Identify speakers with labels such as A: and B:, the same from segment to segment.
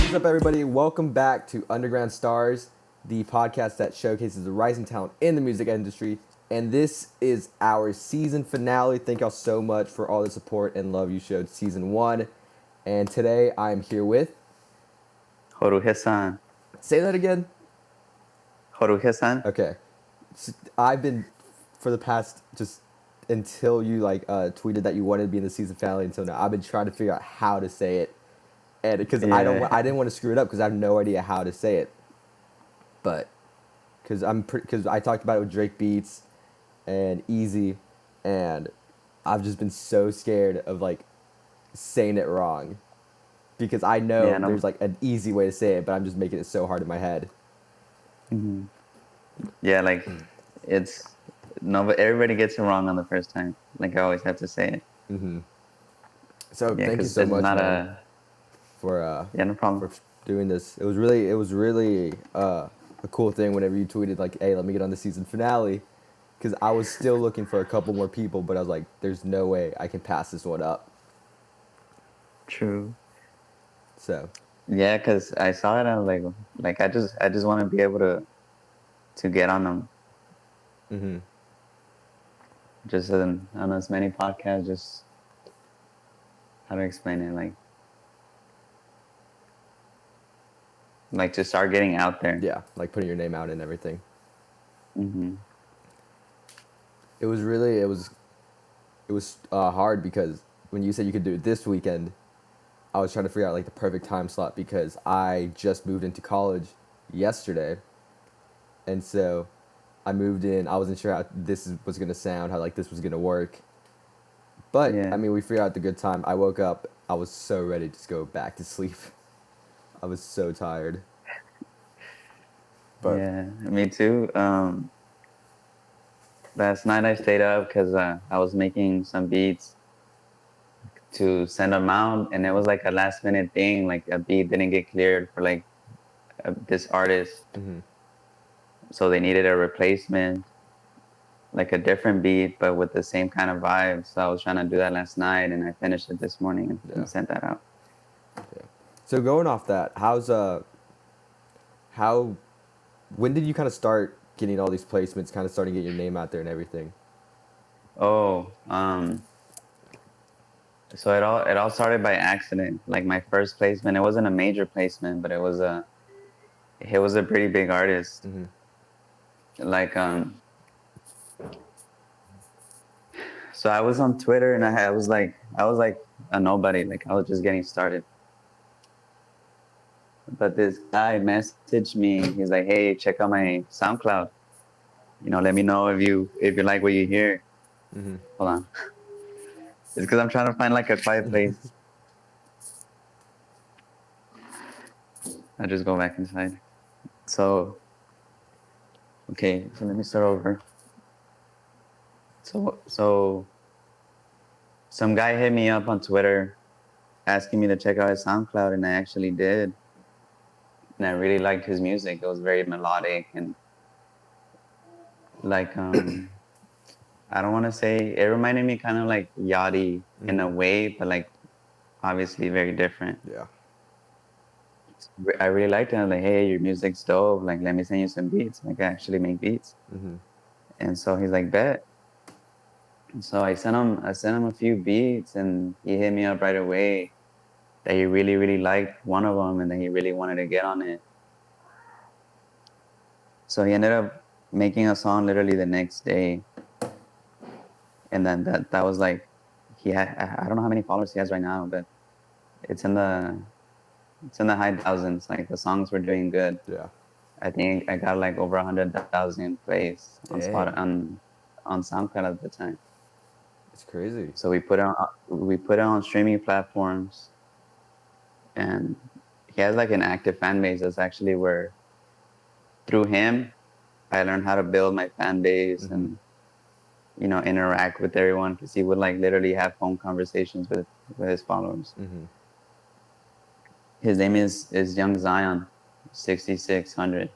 A: What's up, everybody? Welcome back to UNDRGRRND STRS, the podcast that showcases the rising talent in the music industry. And this is our season finale. Thank y'all so much for all the support and love you showed season 1. And today I'm here with...
B: Horuhe San.
A: Say that again?
B: Horuhe San.
A: Okay. I've been, for the past, just until you tweeted that you wanted to be in the season finale until now, I've been trying to figure out how to say it. And because I didn't want to screw it up because I have no idea how to say it. But because I talked about it with Drake Beats and Easy, and I've just been so scared of saying it wrong because I know there's an easy way to say it, but I'm just making it so hard in my head.
B: Mm-hmm. Yeah, but everybody gets it wrong on the first time. I always have to say it.
A: Mm-hmm. So thank you so much, for
B: no problem.
A: for doing this. It was really a cool thing whenever you tweeted hey, let me get on the season finale, because I was still looking for a couple more people, but I was like, there's no way I can pass this one up.
B: True.
A: So
B: yeah, because I saw it, I was like I just want to be able to get on them.
A: Mm-hmm.
B: Just on as many podcasts, just how to explain it, like to start getting out there.
A: Yeah, putting your name out and everything.
B: Mm-hmm.
A: It was hard because when you said you could do it this weekend, I was trying to figure out the perfect time slot because I just moved into college yesterday, and so I moved in. I wasn't sure how this was gonna sound, how this was gonna work. But
B: Yeah.
A: I mean, we figured out the good time. I woke up. I was so ready to just go back to sleep. I was so tired. But
B: yeah, me too. Last night I stayed up because I was making some beats to send them out, and it was a last minute thing. A beat didn't get cleared for this artist,
A: mm-hmm.
B: so they needed a replacement, a different beat but with the same kind of vibe. So I was trying to do that last night, and I finished it this morning and sent that out.
A: Yeah. So going off that, when did you kind of start getting all these placements, kind of starting to get your name out there and everything?
B: Oh, so it all started by accident. My first placement, it wasn't a major placement, but it was a pretty big artist.
A: Mm-hmm.
B: So I was on Twitter, and I was like a nobody. I was just getting started. But this guy messaged me. He's like, "Hey, check out my SoundCloud. Let me know if you like what you hear."
A: Mm-hmm.
B: Hold on. It's because I'm trying to find a quiet place. I'll just go back inside. So, okay. So let me start over. So some guy hit me up on Twitter asking me to check out his SoundCloud, and I actually did. And I really liked his music. It was very melodic and I don't want to say, it reminded me kind of like Yachty in a way, but obviously very different.
A: Yeah.
B: I really liked it. I was like, hey, your music's dope. Let me send you some beats. I actually make beats.
A: Mm-hmm.
B: And so he's like, bet. And so I sent him a few beats, and he hit me up right away that he really, really liked one of them and that he really wanted to get on it. So he ended up making a song literally the next day. And then that was he had, I don't know how many followers he has right now, but it's in the high thousands. The songs were doing good.
A: Yeah.
B: I think I got over 100,000 plays on SoundCloud at the time.
A: It's crazy.
B: So we put it on streaming platforms, and he has an active fan base. That's actually where, through him, I learned how to build my fan base and interact with everyone, because he would literally have phone conversations with his followers.
A: Mm-hmm.
B: His name is Young Zion 6600,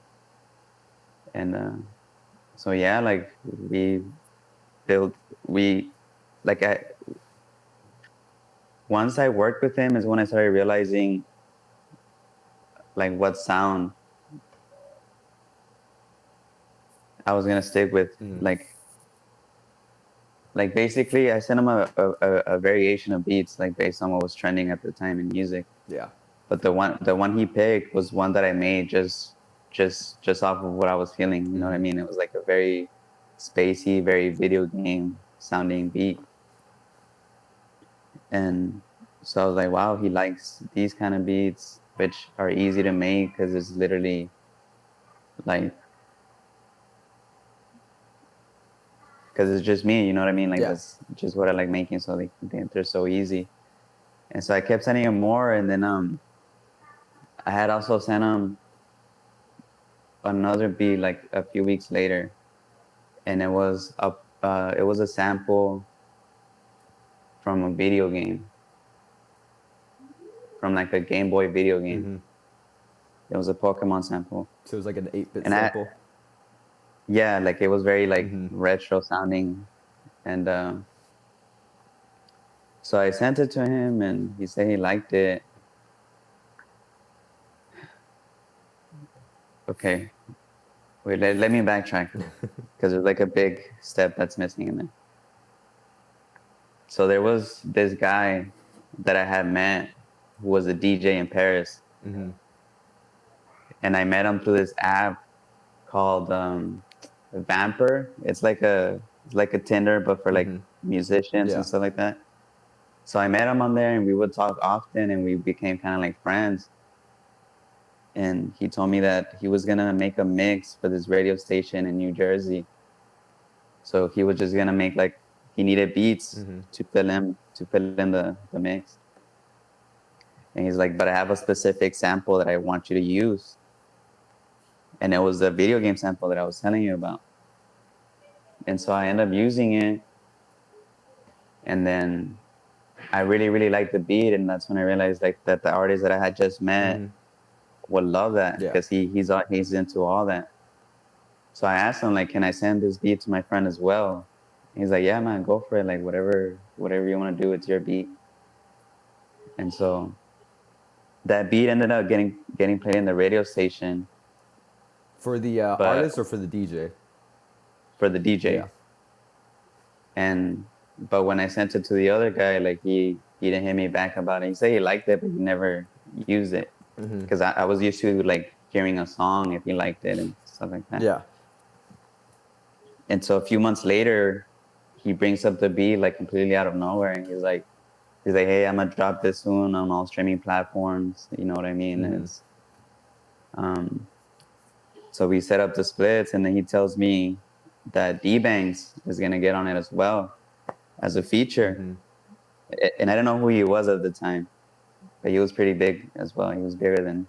B: and so yeah, once I worked with him is when I started realizing like what sound I was gonna stick with.
A: Mm-hmm.
B: Like basically, I sent him a variation of beats, like based on what was trending at the time in music.
A: Yeah.
B: But the one he picked was one that I made just off of what I was feeling. You know what I mean? It was like a very spacey, very video game sounding beat. And so I was like, wow, he likes these kind of beats, which are easy to make because it's literally like, because it's just me, you know what I mean? Like,
A: Yeah.
B: that's just what I like making. So they're so easy. And so I kept sending him more. And then I had also sent him another beat like a few weeks later. And it was a sample from a video game, from like a Game Boy video game.
A: Mm-hmm.
B: It was a Pokemon sample.
A: So it was like an 8-bit
B: And
A: sample.
B: yeah, like it was very like
A: Mm-hmm.
B: retro sounding. And so I sent it to him and he said he liked it. Okay, wait, let me backtrack because there's like a big step that's missing in there. So there was this guy that I had met who was a DJ in Paris.
A: Mm-hmm.
B: And I met him through this app called Vamper. It's like a Tinder, but for like
A: Mm-hmm.
B: musicians
A: Yeah.
B: and stuff like that. So I met him on there, and we would talk often, and we became kind of like friends. And he told me that he was gonna make a mix for this radio station in New Jersey. So he was just gonna make like he needed beats
A: Mm-hmm.
B: to fill in the mix. And he's like, but I have a specific sample that I want you to use. And it was the video game sample that I was telling you about. And so I ended up using it. And then I really, really liked the beat. And that's when I realized like that the artist that I had just met
A: Mm-hmm.
B: would love that
A: Yeah.
B: because he's into all that. So I asked him like, can I send this beat to my friend as well? And he's like, yeah, man, go for it. Like whatever you want to do, it's your beat. And so that beat ended up getting played in the radio station,
A: For the
B: but
A: artist or for the DJ?
B: for the
A: Yeah.
B: DJ. And but when I sent it to the other guy, like he didn't hit me back about it. He said he liked it, but he never used it
A: Mm-hmm.
B: because I was used to like hearing a song if he liked it and stuff like that.
A: Yeah.
B: And so a few months later, he brings up the beat like completely out of nowhere, and he's like, hey, I'm gonna drop this soon on all streaming platforms. You know what I mean?
A: Mm-hmm.
B: And it's um, so we set up the splits, and then he tells me that D-Banks is gonna get on it as well as a feature.
A: Mm-hmm.
B: And I don't know who he was at the time, but he was pretty big as well. He was bigger than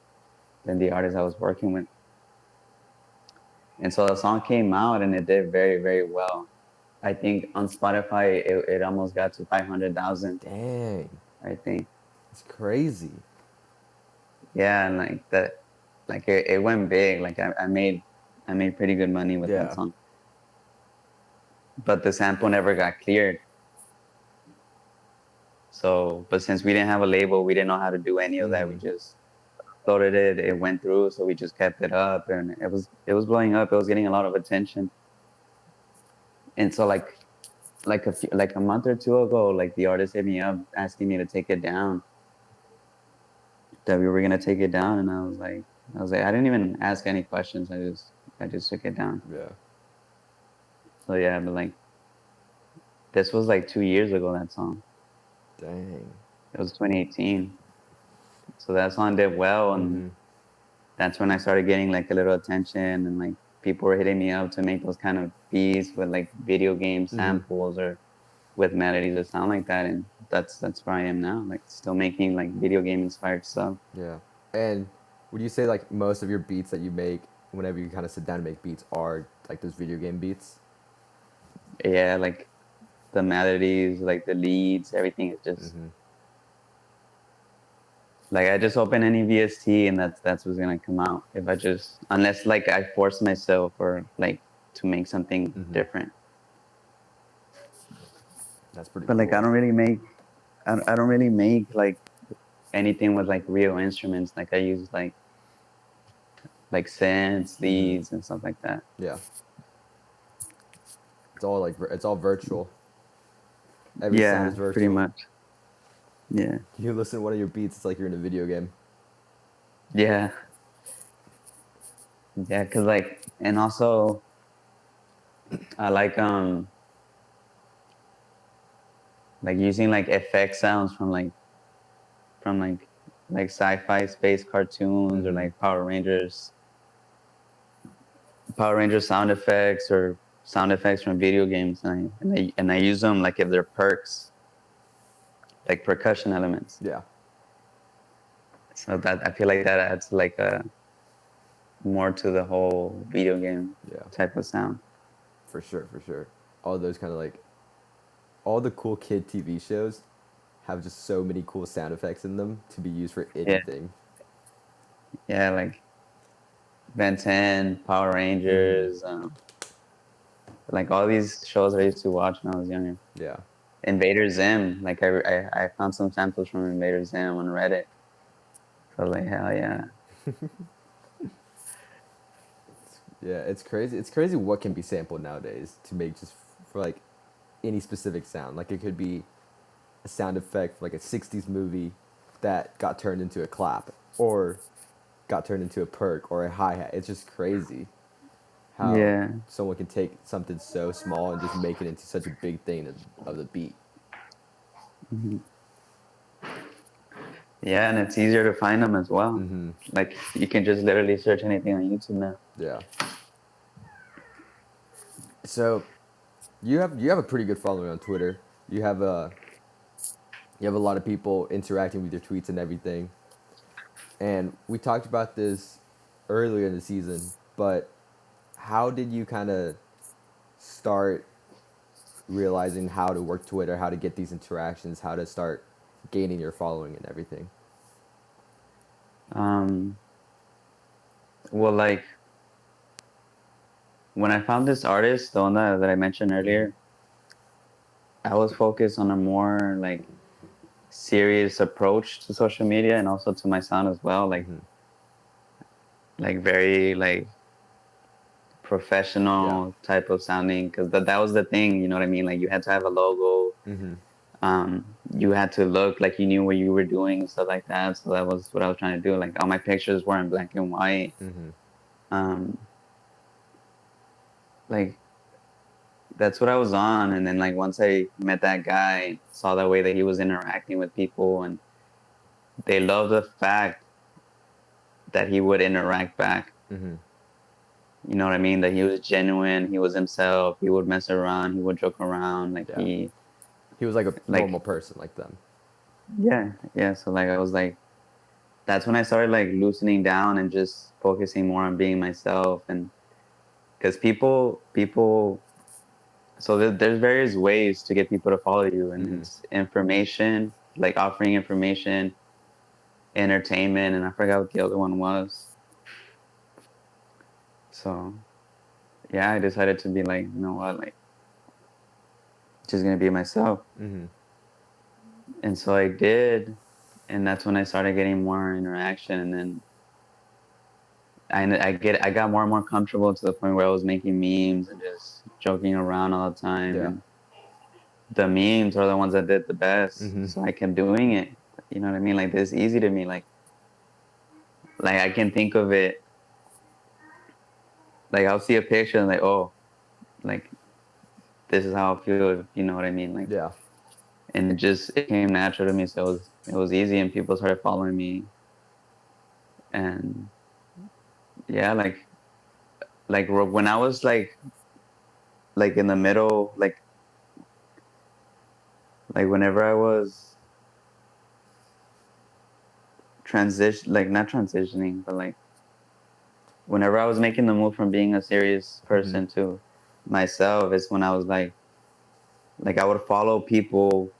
B: the artist I was working with. And so the song came out and it did very, very well. I think on Spotify it almost got to 500,000.
A: Dang.
B: I think.
A: It's crazy.
B: Yeah, and like that, like it went big. Like I made pretty good money with that
A: Yeah.
B: song. But the sample never got cleared. So, but since we didn't have a label, we didn't know how to do any of that. We
A: Mm-hmm.
B: just uploaded it. It went through, so we just kept it up, and it was blowing up. It was getting a lot of attention. And so like a month or two ago, like the artist hit me up asking me to take it down. That we were gonna take it down, and I didn't even ask any questions. I just took it down.
A: Yeah.
B: So yeah, but like this was like 2 years ago. That song.
A: Dang.
B: It was 2018. So that song did well, and
A: Mm-hmm.
B: that's when I started getting like a little attention, and like people were hitting me up to make those kind of beats with like video game samples or with melodies that sound like that, and that's where I am now, like still making like video game inspired stuff.
A: Yeah. And would you say like most of your beats that you make, whenever you kind of sit down and make beats, are like those video game beats?
B: Yeah, like the melodies, like the leads, everything is just
A: Mm-hmm.
B: like I just open any VST and that's what's gonna come out. If I just unless like I force myself or like to make something different.
A: That's pretty
B: But
A: cool.
B: like I don't really make like anything with like real instruments. Like I use like like synths, leads, and stuff like that.
A: Yeah. It's all like it's all virtual. Every sound is
B: Yeah, pretty
A: virtual.
B: much. Yeah.
A: You listen to one of your beats, it's like you're in a video game.
B: Yeah. Yeah, cause like, and also I like using like effect sounds from like sci-fi space cartoons or like Power Rangers sound effects or sound effects from video games, and I use them like if they're perks, like percussion elements.
A: Yeah.
B: So that I feel like that adds like a more to the whole video game
A: Yeah.
B: type of sound.
A: For sure, for sure. All those kind of like all the cool kid TV shows have just so many cool sound effects in them to be used for
B: Yeah,
A: anything.
B: yeah, like Ben 10, Power Rangers, like all these shows I used to watch when I was younger.
A: Yeah.
B: Invader Zim, like I found some samples from Invader Zim on Reddit. So I was like, hell yeah.
A: Yeah, it's crazy. It's crazy what can be sampled nowadays to make just for like any specific sound. Like it could be a sound effect for like a 60s movie that got turned into a clap or got turned into a perk or a hi-hat. It's just crazy how
B: Yeah,
A: someone can take something so small and just make it into such a big thing of the beat.
B: yeah, and it's easier to find them as well. Like you can just literally search anything on YouTube now.
A: Yeah. So you have a pretty good following on Twitter. You have a lot of people interacting with your tweets and everything. And we talked about this earlier in the season, but how did you kind of start realizing how to work Twitter, how to get these interactions, how to start gaining your following and everything?
B: Well, like when I found this artist, the one that I mentioned earlier, I was focused on a more like serious approach to social media and also to my sound as well. Like very like
A: Yeah.
B: professional type of sounding, because that was the thing, you know what I mean? Like you had to have a logo. You had to look like you knew what you were doing and stuff like that. So that was what I was trying to do. Like all my pictures were in black and white. Um, like that's what I was on. And then like once I met that guy, saw the way that he was interacting with people, and they loved the fact that he would interact back. You know what I mean? That he was genuine. He was himself. He would mess around. He would joke around. Like
A: Yeah. He was like a normal person like them.
B: Yeah. So like I was like, that's when I started like loosening down and just focusing more on being myself. And because people, so there's various ways to get people to follow you, and it's information, like offering information, entertainment, and I forgot what the other one was. So yeah, I decided to be like, you know what, like just gonna be myself. And so I did, and that's when I started getting more interaction, and then I got more and more comfortable to the point where I was making memes and just joking around all the time.
A: Yeah.
B: And the memes are the ones that did the best. So I kept doing it. You know what I mean? Like this easy to me. Like I can think of it. Like I'll see a picture and like, oh, like this is how I feel. You know what I mean? Like,
A: Yeah.
B: and it came natural to me. So it was easy, and people started following me. And yeah, like when I was like in the middle, like whenever I was not transitioning, but like whenever I was making the move from being a serious person to myself, is when I was like I would follow people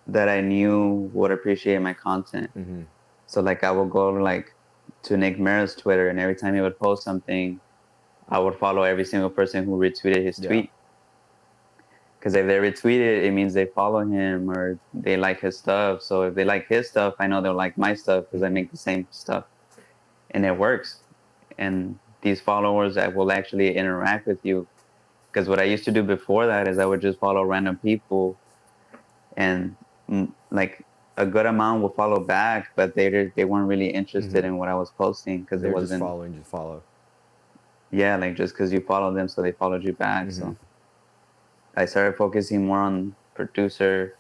B: that I knew would appreciate my content. So like I would go like to Nick Mara's Twitter, and every time he would post something, I would follow every single person who retweeted his tweet. Because if they retweet it, it means they follow him or they like his stuff. So if they like his stuff, I know they'll like my stuff because I make the same stuff. and it works. And these followers that will actually interact with you. Because what I used to do before that is I would just follow random people, and like a good amount will follow back, but they weren't really interested in what I was posting because it
A: They're just
B: wasn't.
A: following, just follow.
B: Yeah, like just because you followed them, so they followed you back. So I started focusing more on producer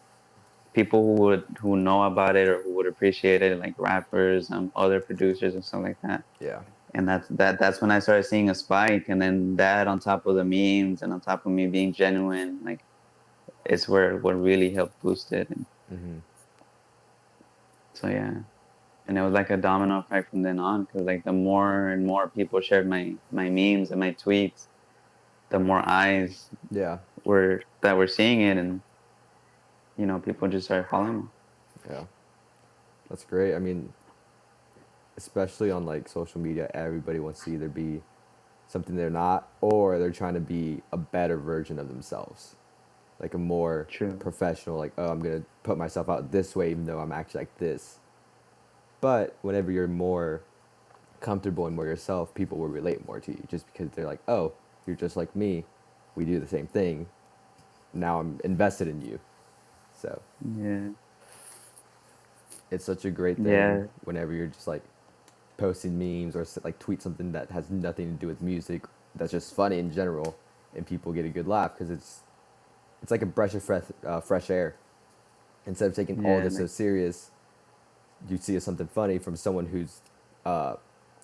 B: people who know about it or who would appreciate it, like rappers, other producers and stuff like that.
A: Yeah.
B: And that's when I started seeing a spike. And then that on top of the memes and on top of me being genuine, like it's where what really helped boost it. And so yeah, and it was like a domino effect from then on, because like the more and more people shared my memes and my tweets, the more eyes
A: Yeah.
B: were seeing it, and people just started following me.
A: Yeah. That's great. I mean, especially on like social media, everybody wants to either be something they're not, or they're trying to be a better version of themselves, like a more
B: True.
A: professional, like, oh, I'm gonna put myself out this way even though I'm actually like this. But whenever you're more comfortable and more yourself, people will relate more to you just because they're like, oh, you're just like me, we do the same thing, now I'm invested in you. So
B: Yeah.
A: it's such a great thing
B: Yeah.
A: whenever you're just like posting memes or like tweet something that has nothing to do with music, that's just funny in general, and people get a good laugh because it's like a breath of fresh air. Instead of taking all
B: Yeah.
A: this so serious, you see something funny from someone who's uh,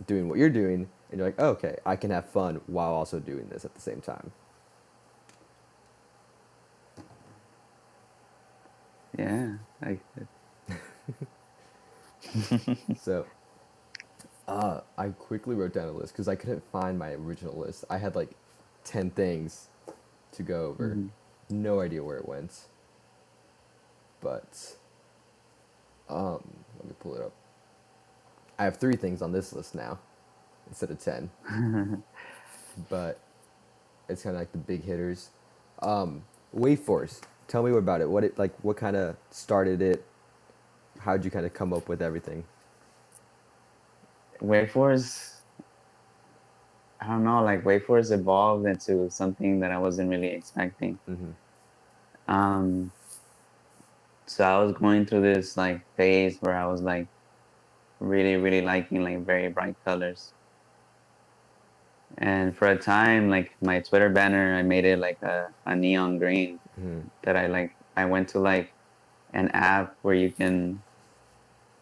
A: doing what you're doing, and you're like, oh, okay, I can have fun while also doing this at the same time.
B: Yeah.
A: So I quickly wrote down a list because I couldn't find my original list. I had like 10 things to go over.
B: Mhm.
A: No idea where it went. But let me pull it up. I have 3 things on this list now instead of 10. But it's kind of like the big hitters. Waveforce. Tell me about it. What kind of started it? How'd you kind of come up with everything?
B: Waveforce, I don't know, like Waveforce evolved into something that I wasn't really expecting. Um, so I was going through this like phase where I was like really, really liking like very bright colors. And for a time, like my Twitter banner, I made it like a neon green that I went to like an app where you can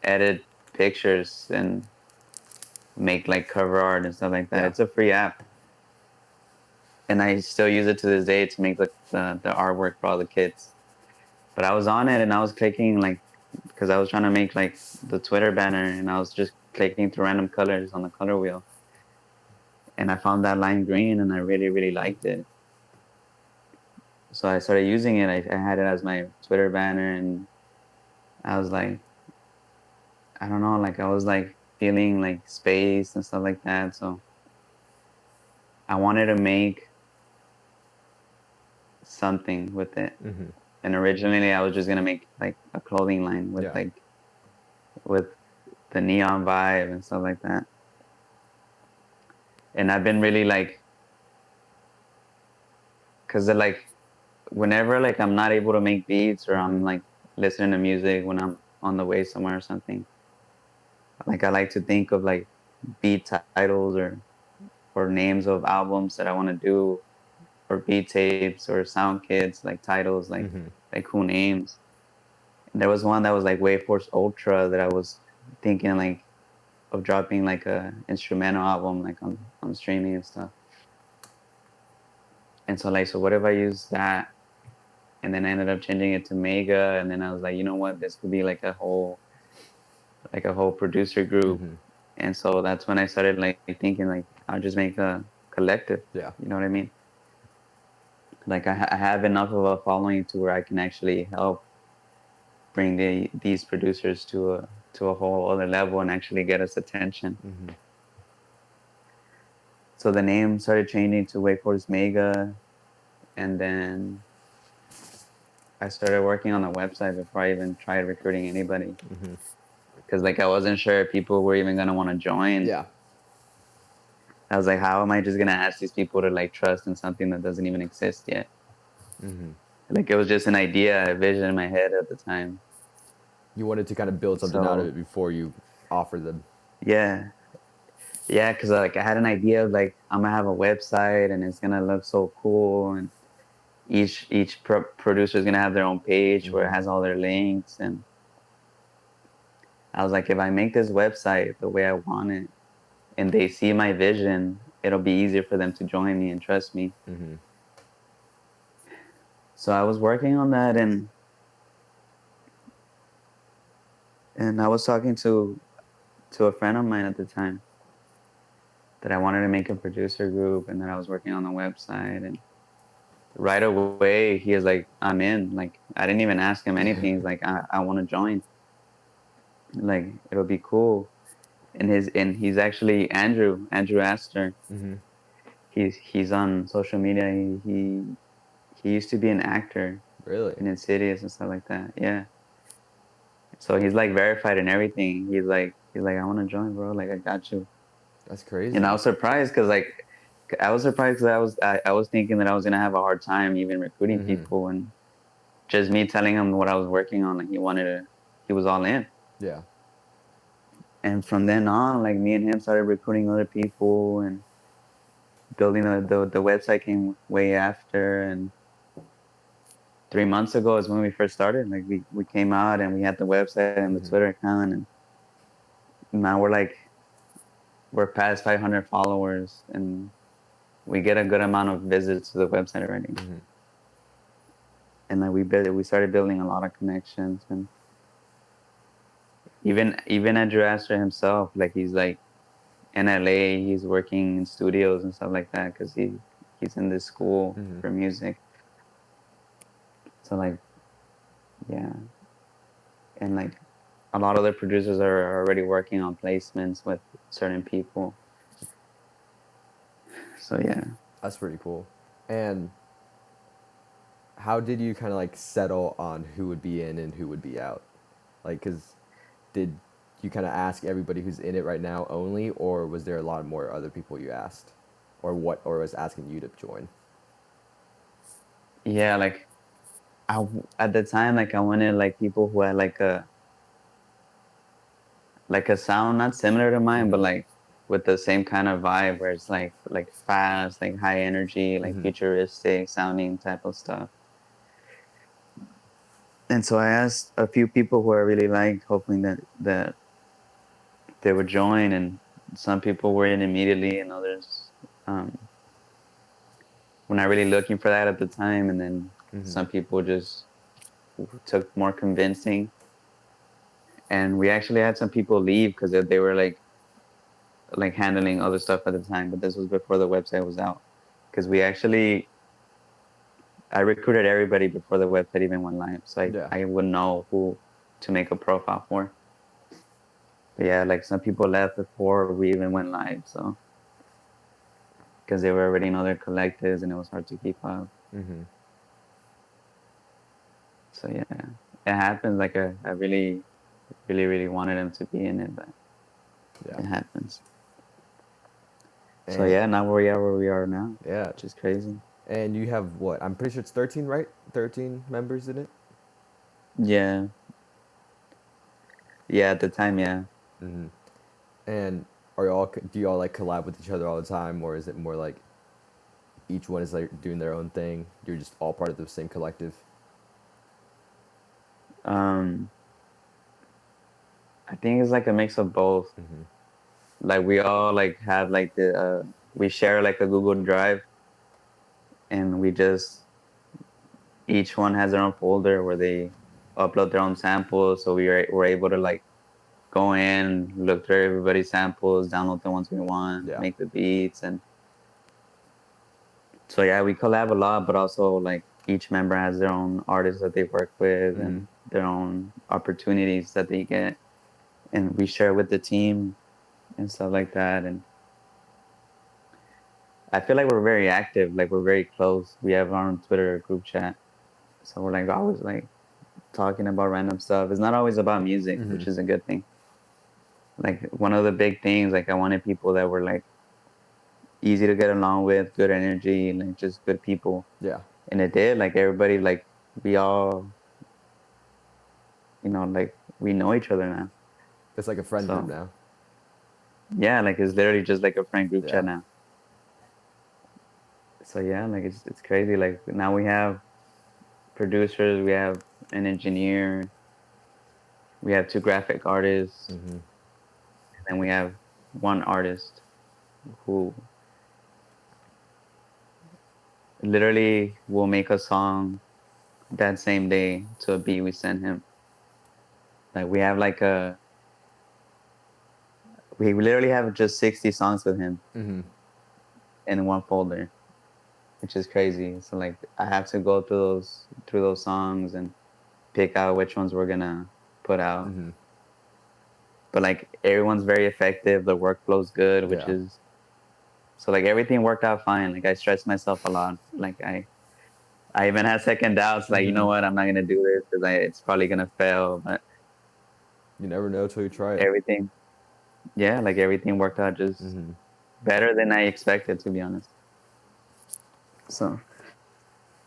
B: edit pictures and make like cover art and stuff like that.
A: Yeah.
B: It's a free app. And I still use it to this day to make the artwork for all the kids. But I was on it and I was clicking like, because I was trying to make like the Twitter banner, and I was just clicking through random colors on the color wheel. And I found that lime green and I really, really liked it. So I started using it. I had it as my Twitter banner, and I was like, I don't know, like I was like feeling like space and stuff like that. So I wanted to make something with it. And originally I was just gonna make like a clothing line with
A: Yeah.
B: like with the neon vibe and stuff like that. And I've been really like, cause like whenever like I'm not able to make beats or I'm like listening to music when I'm on the way somewhere or something, like I like to think of like beat titles or names of albums that I want to do, or beat tapes or sound kits, like titles, like cool names. And there was one that was like Waveforce Ultra that I was thinking like of dropping like a instrumental album like on streaming and stuff. And so like, so what if I use that? And then I ended up changing it to Mega, and then I was like, you know what, this could be like a whole producer group. And so that's when I started like thinking like I'll just make a collective.
A: Yeah.
B: You know what I mean? Like I have enough of a following to where I can actually help bring these producers to a whole other level and actually get us attention. So the name started changing to Waveforce Mega, and then I started working on the website before I even tried recruiting anybody. Because like I wasn't sure if people were even gonna want to join.
A: Yeah.
B: I was like, how am I just gonna ask these people to like trust in something that doesn't even exist yet? Like it was just an idea, a vision in my head at the time.
A: You wanted to kind of build something out of
B: So
A: it before you offer them.
B: yeah, yeah, because like I had an idea of like I'm gonna have a website and it's gonna look so cool, and each producer is gonna have their own page where it has all their links, and I was like, if I make this website the way I want it, and they see my vision, it'll be easier for them to join me and trust me. So I was working on that, and I was talking to a friend of mine at the time that I wanted to make a producer group and that I was working on the website. And right away, he was like, I'm in. Like, I didn't even ask him anything. He's like, I want to join. Like, it'll be cool. And he's actually Andrew Astor. He's on social media. He used to be an actor
A: Really?
B: in Insidious and stuff like that. Yeah. So he's like verified and everything. He's like, I want to join, bro. Like, I got you.
A: That's crazy.
B: And I was surprised because I was thinking that I was gonna have a hard time even recruiting people, and just me telling him what I was working on, like he was all in.
A: Yeah.
B: And from then on, like me and him started recruiting other people and building the website came way after. And 3 months ago is when we first started. Like we came out and we had the website and the Twitter account, and now we're past 500 followers, and we get a good amount of visits to the website already. And like we started building a lot of connections, and even Andrew Astor himself, like he's like in LA, he's working in studios and stuff like that because he's in this school for music. So like, yeah, and like a lot of the producers are already working on placements with certain people. So yeah,
A: That's pretty cool. And how did you kind of like settle on who would be in and who would be out? Like, cause did you kind of ask everybody who's in it right now only, or was there a lot more other people you asked, or was asking you to join?
B: yeah, like at the time, like I wanted like people who had like a sound not similar to mine, but like with the same kind of vibe where it's like fast, like high energy, like futuristic sounding type of stuff. And so I asked a few people who I really liked, hoping that they would join, and some people were in immediately, and others were not really looking for that at the time. And then some people just took more convincing, and we actually had some people leave because they were like handling other stuff at the time. But this was before the website was out, because I recruited everybody before the website even went live, so
A: Yeah.
B: I would know who to make a profile for. But yeah, like some people left before we even went live, so because they were already in other collectives and it was hard to keep up. So yeah, it happens. Like I really, really, really wanted them to be in it, but
A: Yeah.
B: it happens. So
A: And
B: yeah, now where we are now,
A: yeah.
B: which is crazy.
A: And you have what? I'm pretty sure it's 13, right? 13 members in it.
B: Yeah, yeah. At the time, yeah.
A: And do you all like collab with each other all the time, or is it more like each one is like doing their own thing? You're just all part of the same collective.
B: Um, I think it's like a mix of both. Like we all like have like we share like a Google Drive, and we just each one has their own folder where they upload their own samples. So we're able to like go in, look through everybody's samples, download the ones we want,
A: Yeah.
B: make the beats. And so yeah, we collab a lot, but also like each member has their own artists that they work with and their own opportunities that they get, and we share with the team and stuff like that. And I feel like we're very active, like we're very close. We have our own Twitter group chat, so we're like always like talking about random stuff. It's not always about music, which is a good thing. Like one of the big things, like I wanted people that were like easy to get along with, good energy, like just good people.
A: Yeah.
B: And it did, like everybody, like we all, like we know each other now.
A: It's like a friend group
B: So
A: now.
B: yeah, like it's literally just like a friend group
A: Yeah.
B: chat now. So yeah, like it's crazy. Like now we have producers, we have an engineer, we have two graphic artists,
A: Mm-hmm.
B: and we have one artist who literally will make a song that same day to a beat we send him. Like we literally have just 60 songs with him
A: Mm-hmm.
B: in one folder, which is crazy. So like I have to go through those songs and pick out which ones we're gonna put out.
A: Mm-hmm.
B: But like everyone's very effective, the workflow's good, which
A: Yeah.
B: is so like everything worked out fine. Like I stressed myself a lot. Like I even had second doubts, like, you
A: Mm-hmm.
B: know what, I'm not gonna do this because it's probably gonna fail. But
A: You never know till you try it.
B: everything, yeah, like everything worked out just
A: Mm-hmm.
B: better than I expected, to be honest. So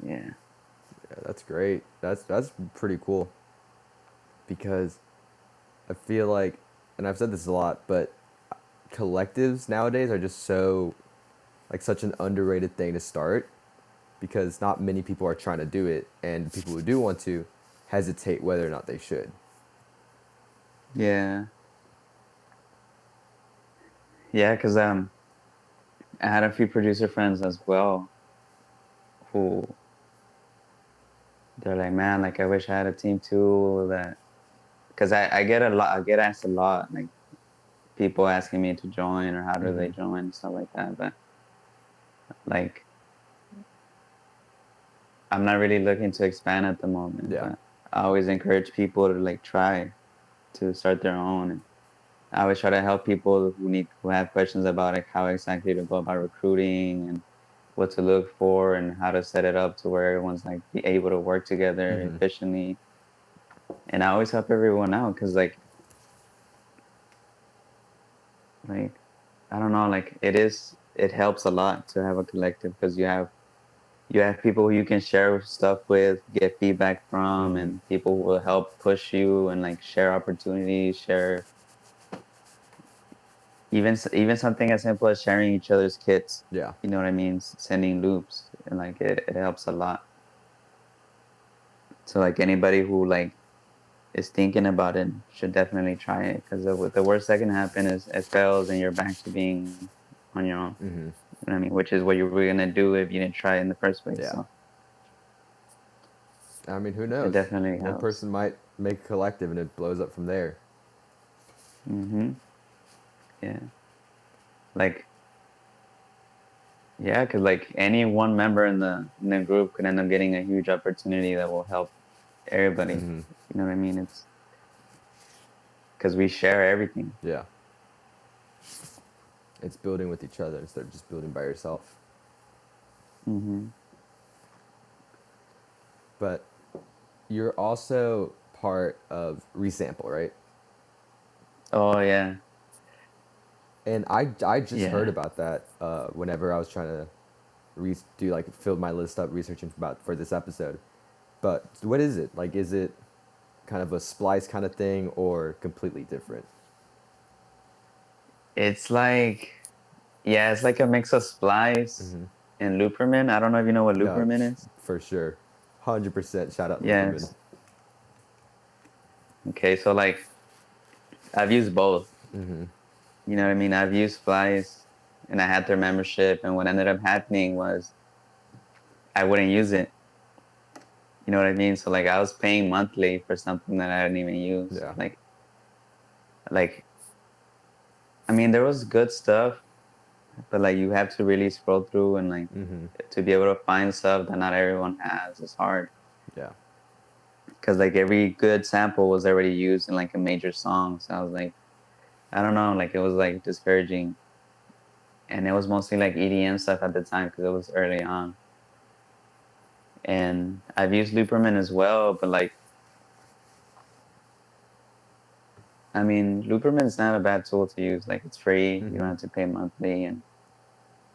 B: yeah.
A: Yeah, that's great. That's pretty cool because I feel like, and I've said this a lot, but collectives nowadays are just so like such an underrated thing to start because not many people are trying to do it, and the people who do want to hesitate whether or not they should.
B: Yeah. Yeah, because I had a few producer friends as well who they're like, man, like I wish I had a team too. That because I get a lot, I get asked a lot, like people asking me to join or how do they
A: Mm-hmm.
B: join and stuff like that. But like I'm not really looking to expand at the moment.
A: Yeah.
B: But I always encourage people to like try to start their own. And I always try to help people who have questions about like how exactly to go about recruiting and what to look for and how to set it up to where everyone's like be able to work together
A: Mm-hmm.
B: efficiently. And I always help everyone out because like I don't know, like it helps a lot to have a collective because you have people who you can share stuff with, get feedback from,
A: Mm-hmm.
B: and people who will help push you and like share opportunities, share even something as simple as sharing each other's kits.
A: Yeah.
B: You know what I mean? Sending loops and like it helps a lot. So like anybody who like is thinking about it should definitely try it because the worst that can happen is it fails and you're back to being on your own.
A: Mm-hmm.
B: You know what I mean? Which is what you were gonna do if you didn't try it in the first place.
A: Yeah.
B: So
A: I mean, who
B: it
A: knows?
B: definitely
A: One
B: helps.
A: person might make a collective and it blows up from there.
B: Mm-hmm. Yeah. Like yeah, because like any one member in the group could end up getting a huge opportunity that will help everybody.
A: Mm-hmm.
B: You know what I mean? It's because we share everything.
A: Yeah. It's building with each other instead of just building by yourself.
B: Mm-hmm.
A: But you're also part of Resample, right?
B: Oh yeah,
A: And I just heard
B: yeah.
A: about that whenever I was trying to do like fill my list up researching about for this episode. But what is it? Like, is it kind of a splice kind of thing or completely different?
B: It's like yeah, it's like a mix of splice
A: Mm-hmm.
B: and Looperman. I don't know if you know what
A: No,
B: Looperman is.
A: for sure. 100% shout out Looperman.
B: Yes. Okay, so like I've used both.
A: Mm-hmm.
B: You know what I mean? I've used Splice and I had their membership, and what ended up happening was I wouldn't use it. You know what I mean? So like I was paying monthly for something that I didn't even use.
A: Yeah.
B: Like I mean there was good stuff, but like you have to really scroll through and like
A: Mm-hmm.
B: to be able to find stuff that not everyone has is hard.
A: Yeah.
B: Because like every good sample was already used in like a major song. So I was like, I don't know, like it was like discouraging. And it was mostly like EDM stuff at the time because it was early on. And I've used Looperman as well, but like, I mean, Looperman's not a bad tool to use. Like, it's free. You don't
A: Mm-hmm.
B: have to pay monthly, and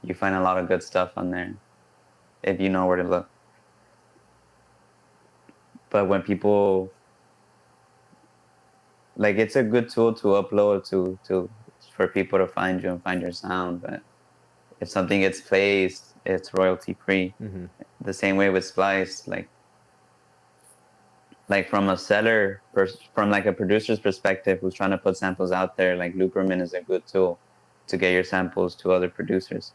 B: you find a lot of good stuff on there if you know where to look. But when people like, it's a good tool to upload to for people to find you and find your sound. But if something gets placed, it's royalty free.
A: Mm-hmm.
B: The same way with Splice, like from a seller, from like a producer's perspective who's trying to put samples out there, like Looperman is a good tool to get your samples to other producers.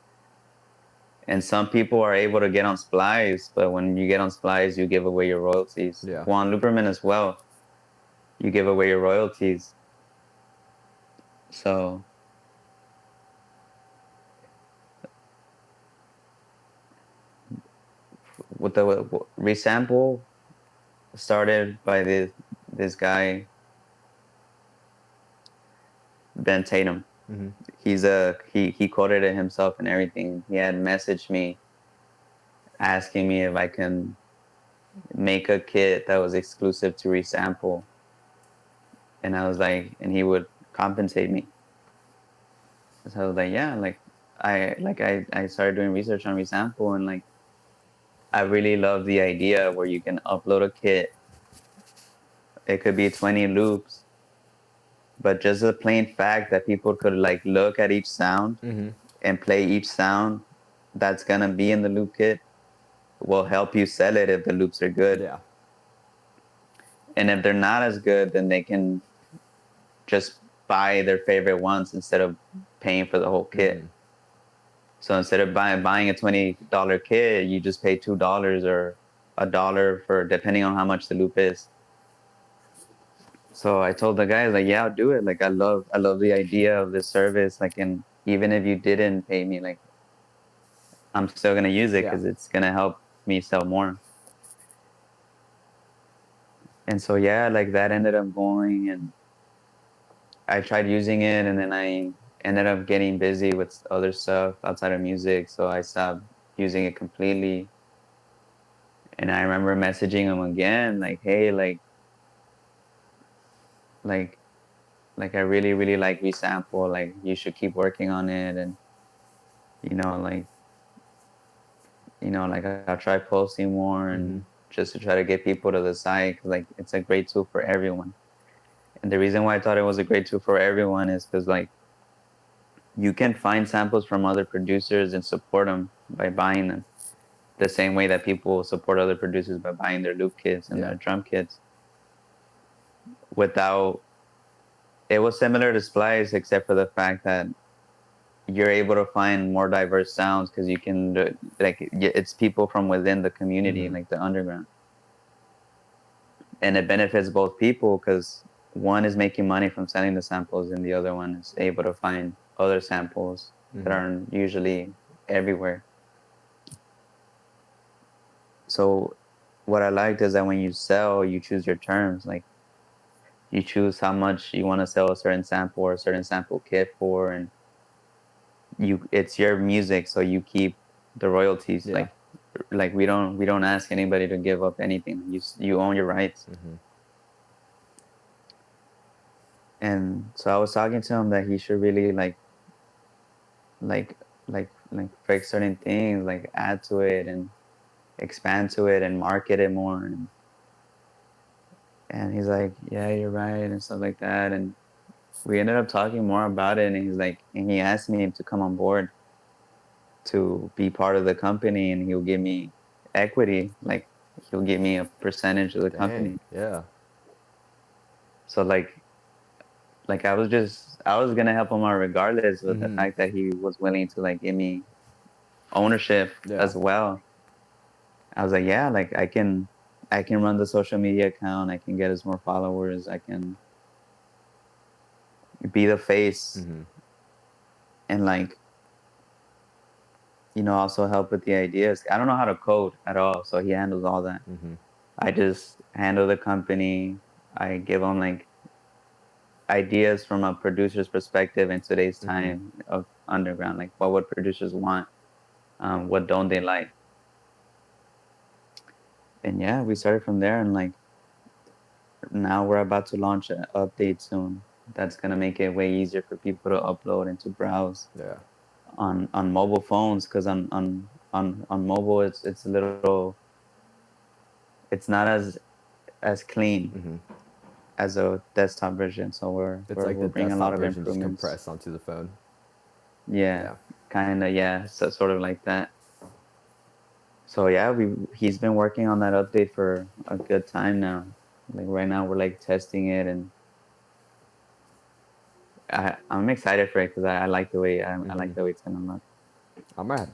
B: And some people are able to get on Splice, but when you get on Splice, you give away your royalties.
A: Yeah.
B: Well, on Looperman as well, you give away your royalties. So with the Resample started by this guy Ben Tatum.
A: Mm-hmm.
B: He coded it himself and everything. He had messaged me asking me if I can make a kit that was exclusive to Resample, and I was like, and he would compensate me. So I was like, yeah, I started doing research on Resample, and like I really love the idea where you can upload a kit. It could be 20 loops, but just the plain fact that people could like look at each sound
A: Mm-hmm.
B: and play each sound that's gonna be in the loop kit will help you sell it if the loops are good.
A: Yeah.
B: And if they're not as good, then they can just buy their favorite ones instead of paying for the whole kit.
A: Mm-hmm.
B: So instead of buying a $20 kit, you just pay $2 or $1 for, depending on how much the loop is. So I told the guys like, yeah, I'll do it. Like I love the idea of this service. Like, and even if you didn't pay me, like I'm still gonna use it
A: Yeah.
B: because it's gonna help me sell more. And so yeah, like that ended up going, and I tried using it, and then I ended up getting busy with other stuff outside of music, so I stopped using it completely. And I remember messaging him again, like, hey, like like I really, really like Resample, like you should keep working on it, and you know, like like I'll try posting more
A: Mm-hmm.
B: and just to try to get people to the site, 'cause, like it's a great tool for everyone. And the reason why I thought it was a great tool for everyone is because like you can find samples from other producers and support them by buying them. The same way that people support other producers by buying their loop kits and
A: Yeah.
B: their drum kits. Without, it was similar to Splice, except for the fact that you're able to find more diverse sounds because you can it's people from within the community,
A: Mm-hmm.
B: like the underground, and it benefits both people because one is making money from selling the samples, and the other one is able to find other samples that
A: Mm-hmm.
B: aren't usually everywhere. So what I liked is that when you sell, you choose your terms. Like you choose how much you want to sell a certain sample or a certain sample kit for, and it's your music, so you keep the royalties.
A: Yeah.
B: Like we don't ask anybody to give up anything. You own your rights.
A: Mm-hmm.
B: And so I was talking to him that he should really like fix certain things, like add to it and expand to it and market it more. And he's like, yeah, you're right, and stuff like that. And we ended up talking more about it, and he's like, and he asked me to come on board to be part of the company, and he'll give me equity, like he'll give me a percentage of the
A: Dang.
B: company.
A: Yeah.
B: So like I was gonna help him out regardless, with the
A: Mm-hmm.
B: fact that he was willing to like give me ownership
A: Yeah.
B: as well. I was like, yeah, like I can run the social media account, I can get us more followers, I can be the face,
A: Mm-hmm.
B: and like also help with the ideas. I don't know how to code at all, so he handles all that.
A: Mm-hmm.
B: I just handle the company. I give him like ideas from a producer's perspective in today's
A: Mm-hmm.
B: time of underground. Like, what would producers want? What don't they like? And yeah, we started from there, and like now we're about to launch an update soon. That's gonna make it way easier for people to upload and to browse
A: Yeah.
B: on mobile phones, because on mobile it's a little, it's not as clean
A: Mm-hmm.
B: as a desktop version. So
A: It's like
B: we're
A: the
B: bringing a lot
A: desktop
B: of
A: version just
B: improvements.
A: compressed onto the phone.
B: Yeah,
A: Yeah.
B: kind of, yeah, so, sort of like that. So yeah, he's been working on that update for a good time now. Like right now we're like testing it, and I'm excited for it because I like the way I
A: Mm-hmm.
B: like the way it's gonna look.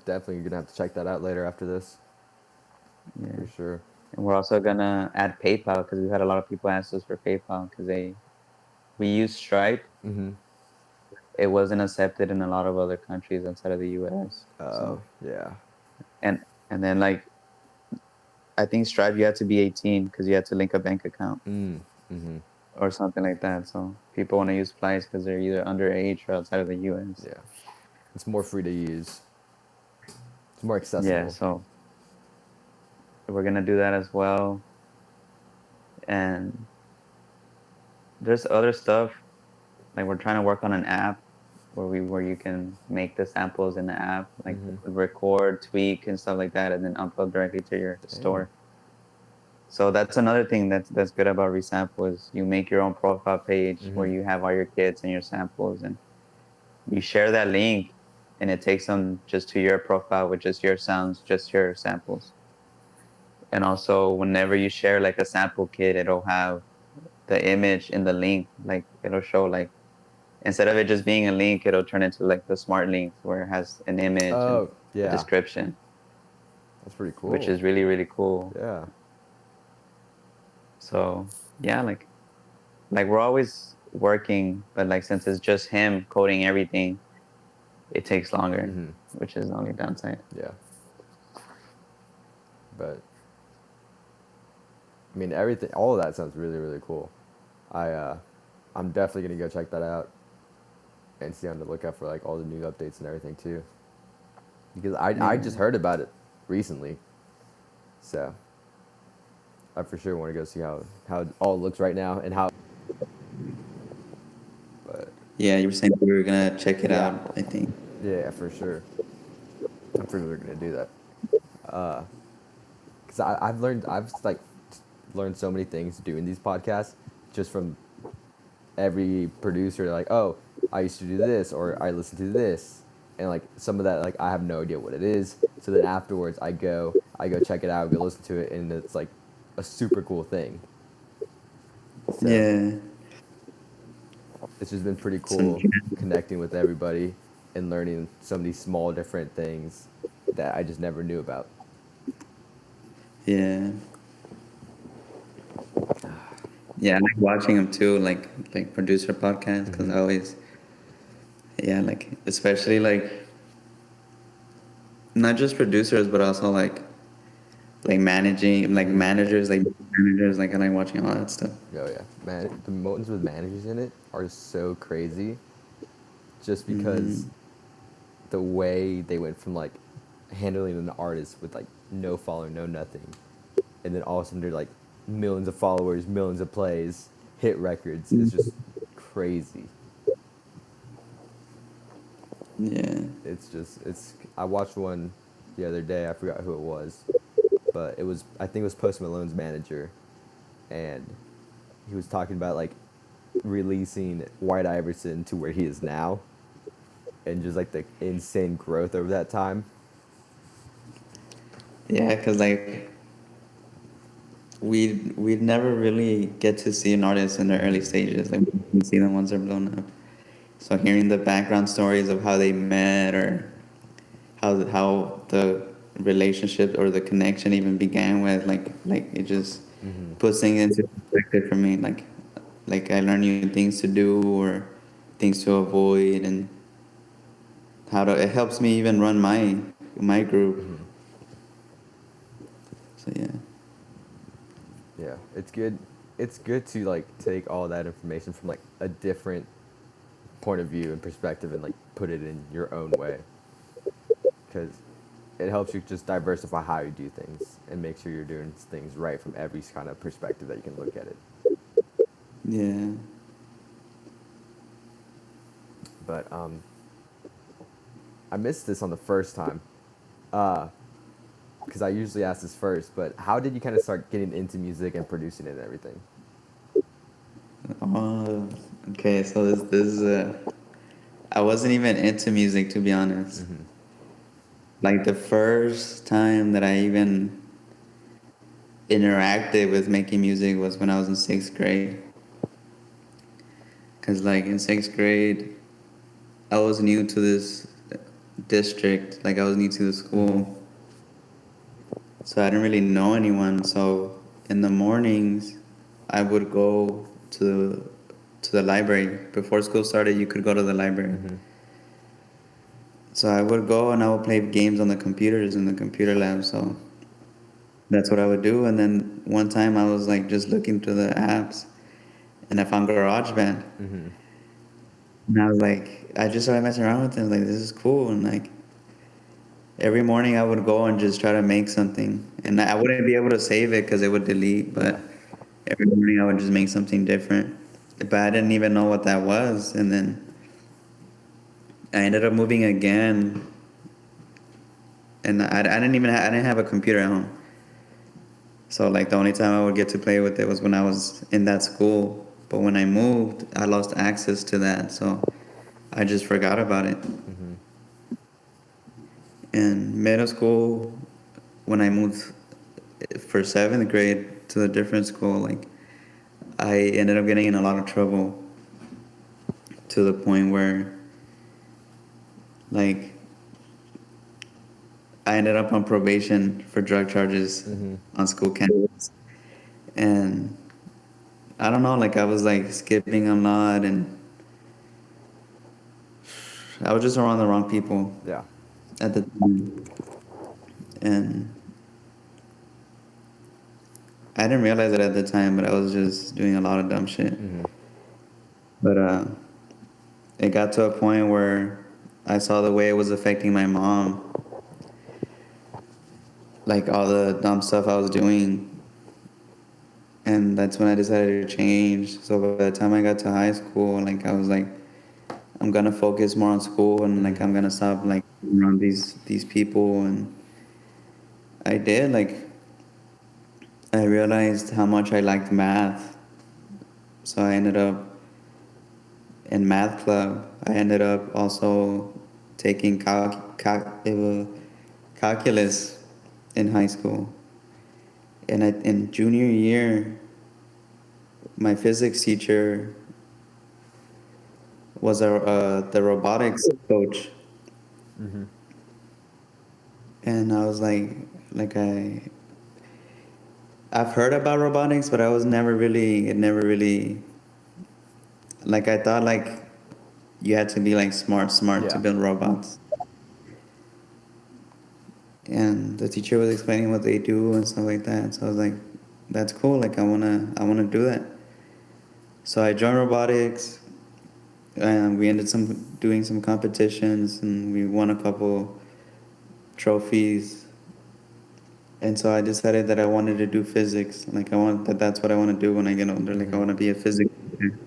A: Definitely gonna have to check that out later after this,
B: Yeah,
A: for sure.
B: and we're also gonna add PayPal because we've had a lot of people ask us for PayPal because we use Stripe.
A: Mm-hmm.
B: It wasn't accepted in a lot of other countries outside of the U.S.
A: Oh,
B: So
A: yeah.
B: and then like I think Stripe you had to be 18 because you had to link a bank account
A: Mm-hmm.
B: or something like that. So people want to use Plies because they're either underage or outside of the U.S.
A: Yeah. It's more free to use. It's more
B: Yeah,
A: accessible.
B: so we're gonna do that as well. And there's other stuff like we're trying to work on an app where you can make the samples in the app, like
A: Mm-hmm.
B: record, tweak, and stuff like that, and then upload directly to your
A: Dang.
B: store. So that's another thing that's good about Resample is you make your own profile page
A: Mm-hmm.
B: where you have all your kits and your samples, and you share that link, and it takes them just to your profile with just your sounds, just your samples. And also, whenever you share like a sample kit, it'll have the image in the link, like it'll show like instead of it just being a link, it'll turn into like the smart links where it has an image and
A: Oh,
B: a
A: yeah.
B: description,
A: That's pretty
B: which
A: cool.
B: is really, really cool.
A: Yeah.
B: So yeah, like we're always working, but like since it's just him coding everything, it takes longer,
A: Mm-hmm.
B: which is the only downside.
A: Yeah. But I mean, everything, all of that sounds really, really cool. I, uh, I'm definitely gonna go check that out and see on the lookout for like all the new updates and everything too. Because I
B: Yeah.
A: just heard about it recently, so I for sure want to go see how it all looks right now and how. But
B: Yeah, you were saying we were gonna check it
A: yeah,
B: out, I think.
A: yeah, for sure. I'm for sure gonna do that. Cause I've like learned so many things doing these podcasts just from every producer. Like, oh, I used to do this, or I listen to this, and like some of that, like I have no idea what it is. So then afterwards, I go check it out, go listen to it, and it's like a super cool thing. So
B: Yeah.
A: it's just been pretty
B: Some
A: cool connecting with everybody and learning so many small different things that I just never knew about.
B: yeah. Yeah, I like watching them too, like producer podcasts, because I
A: Mm-hmm.
B: always, yeah, like especially like not just producers, but also like managing, like
A: Mm-hmm.
B: managers, like I like watching all that stuff.
A: Oh yeah, man, the mountains with managers in it are so crazy. Just
B: Hmm.
A: because the way they went from like handling an artist with like no follower, no nothing, and then all of a sudden they're like millions of followers, millions of plays, hit records. It's just crazy.
B: Yeah.
A: It's. I watched one the other day. I forgot who it was, but it was, I think it was Post Malone's manager, and he was talking about like releasing White Iverson to where he is now, and just like the insane growth over that time.
B: Yeah, because like we'd never really get to see an artist in their early
A: Mm-hmm.
B: stages. Like we see them once they're blown up. So hearing the background stories of how they met or how the relationship or the connection even began with, like it just
A: Mm-hmm.
B: puts things into perspective for me. Like I learn new things to do or things to avoid, and how to it helps me even run my group.
A: Mm-hmm.
B: So yeah.
A: Yeah, it's good. It's good to like take all that information from like a different point of view and perspective and like put it in your own way, because it helps you just diversify how you do things and make sure you're doing things right from every kind of perspective that you can look at it.
B: Yeah.
A: But I missed this on the first time, because I usually ask this first. But how did you kind of start getting into music and producing it and everything?
B: Oh, okay. So this is I wasn't even into music, to be honest.
A: Mm-hmm.
B: Like the first time that I even interacted with making music was when I was in sixth grade. Cause like in sixth grade, I was new to this district. Like I was new to the
A: Mm-hmm.
B: school, so I didn't really know anyone. So in the mornings, I would go to the library. Before school started, you could go to the library.
A: Mm-hmm.
B: So I would go and I would play games on the computers in the computer lab. So that's what I would do. And then one time I was like just looking through the apps and I found GarageBand.
A: Mm-hmm.
B: And I was like, I just started messing around with it. Like, this is cool. And like every morning I would go and just try to make something. And I wouldn't be able to save it because it would delete.
A: Yeah.
B: But every morning I would just make something different. But I didn't even know what that was. And then I ended up moving again. And I I didn't have a computer at home. So like the only time I would get to play with it was when I was in that school. But when I moved, I lost access to that. So I just forgot about it.
A: Mm-hmm.
B: In middle school, when I moved for seventh grade to a different school, like I ended up getting in a lot of trouble to the point where like I ended up on probation for drug charges
A: Mm-hmm.
B: on school campus. And I don't know, like I was like skipping a lot and I was just around the wrong people
A: Yeah.
B: at the time. And I didn't realize it at the time, but I was just doing a lot of dumb shit.
A: Mm-hmm.
B: But it got to a point where I saw the way it was affecting my mom, like all the dumb stuff I was doing. And that's when I decided to change. So by the time I got to high school, like I was like, I'm gonna focus more on school and like I'm gonna stop like around these people. And I did. Like I realized how much I liked math. So I ended up in math club. I ended up also taking calculus in high school. And in junior year, my physics teacher was the robotics coach.
A: Mm-hmm.
B: And I was like I've heard about robotics, but I was never really, it never really, like I thought like you had to be like smart to
A: Yeah.
B: build robots. And the teacher was explaining what they do and stuff like that. So I was like, that's cool. Like I wanna do that. So I joined robotics, and we ended doing some competitions, and we won a couple trophies. And so I decided that I wanted to do physics. Like that's what I want to do when I get older. Like I
A: Mm-hmm.
B: want to be a physics teacher.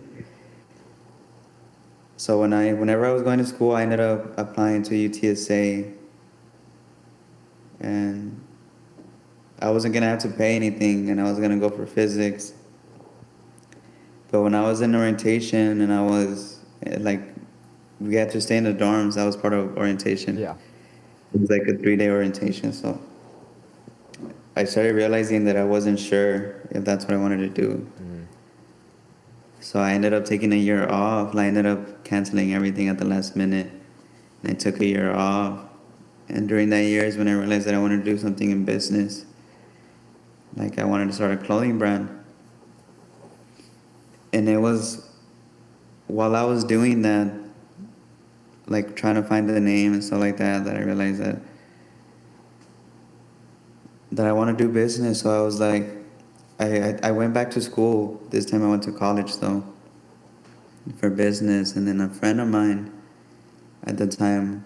B: So whenever I was going to school, I ended up applying to UTSA, and I wasn't gonna have to pay anything, and I was gonna go for physics. But when I was in orientation, and I was like, we had to stay in the dorms. That was part of orientation.
A: Yeah.
B: It was like a 3-day orientation. So I started realizing that I wasn't sure if that's what I wanted to do.
A: Mm-hmm.
B: So I ended up taking a year off. I ended up canceling everything at the last minute. And I took a year off. And during that year is when I realized that I wanted to do something in business. Like I wanted to start a clothing brand. And it was while I was doing that, like trying to find the name and stuff like that, that I realized that I want to do business. So I was like, I went back to school. This time I went to college though for business. And then a friend of mine at the time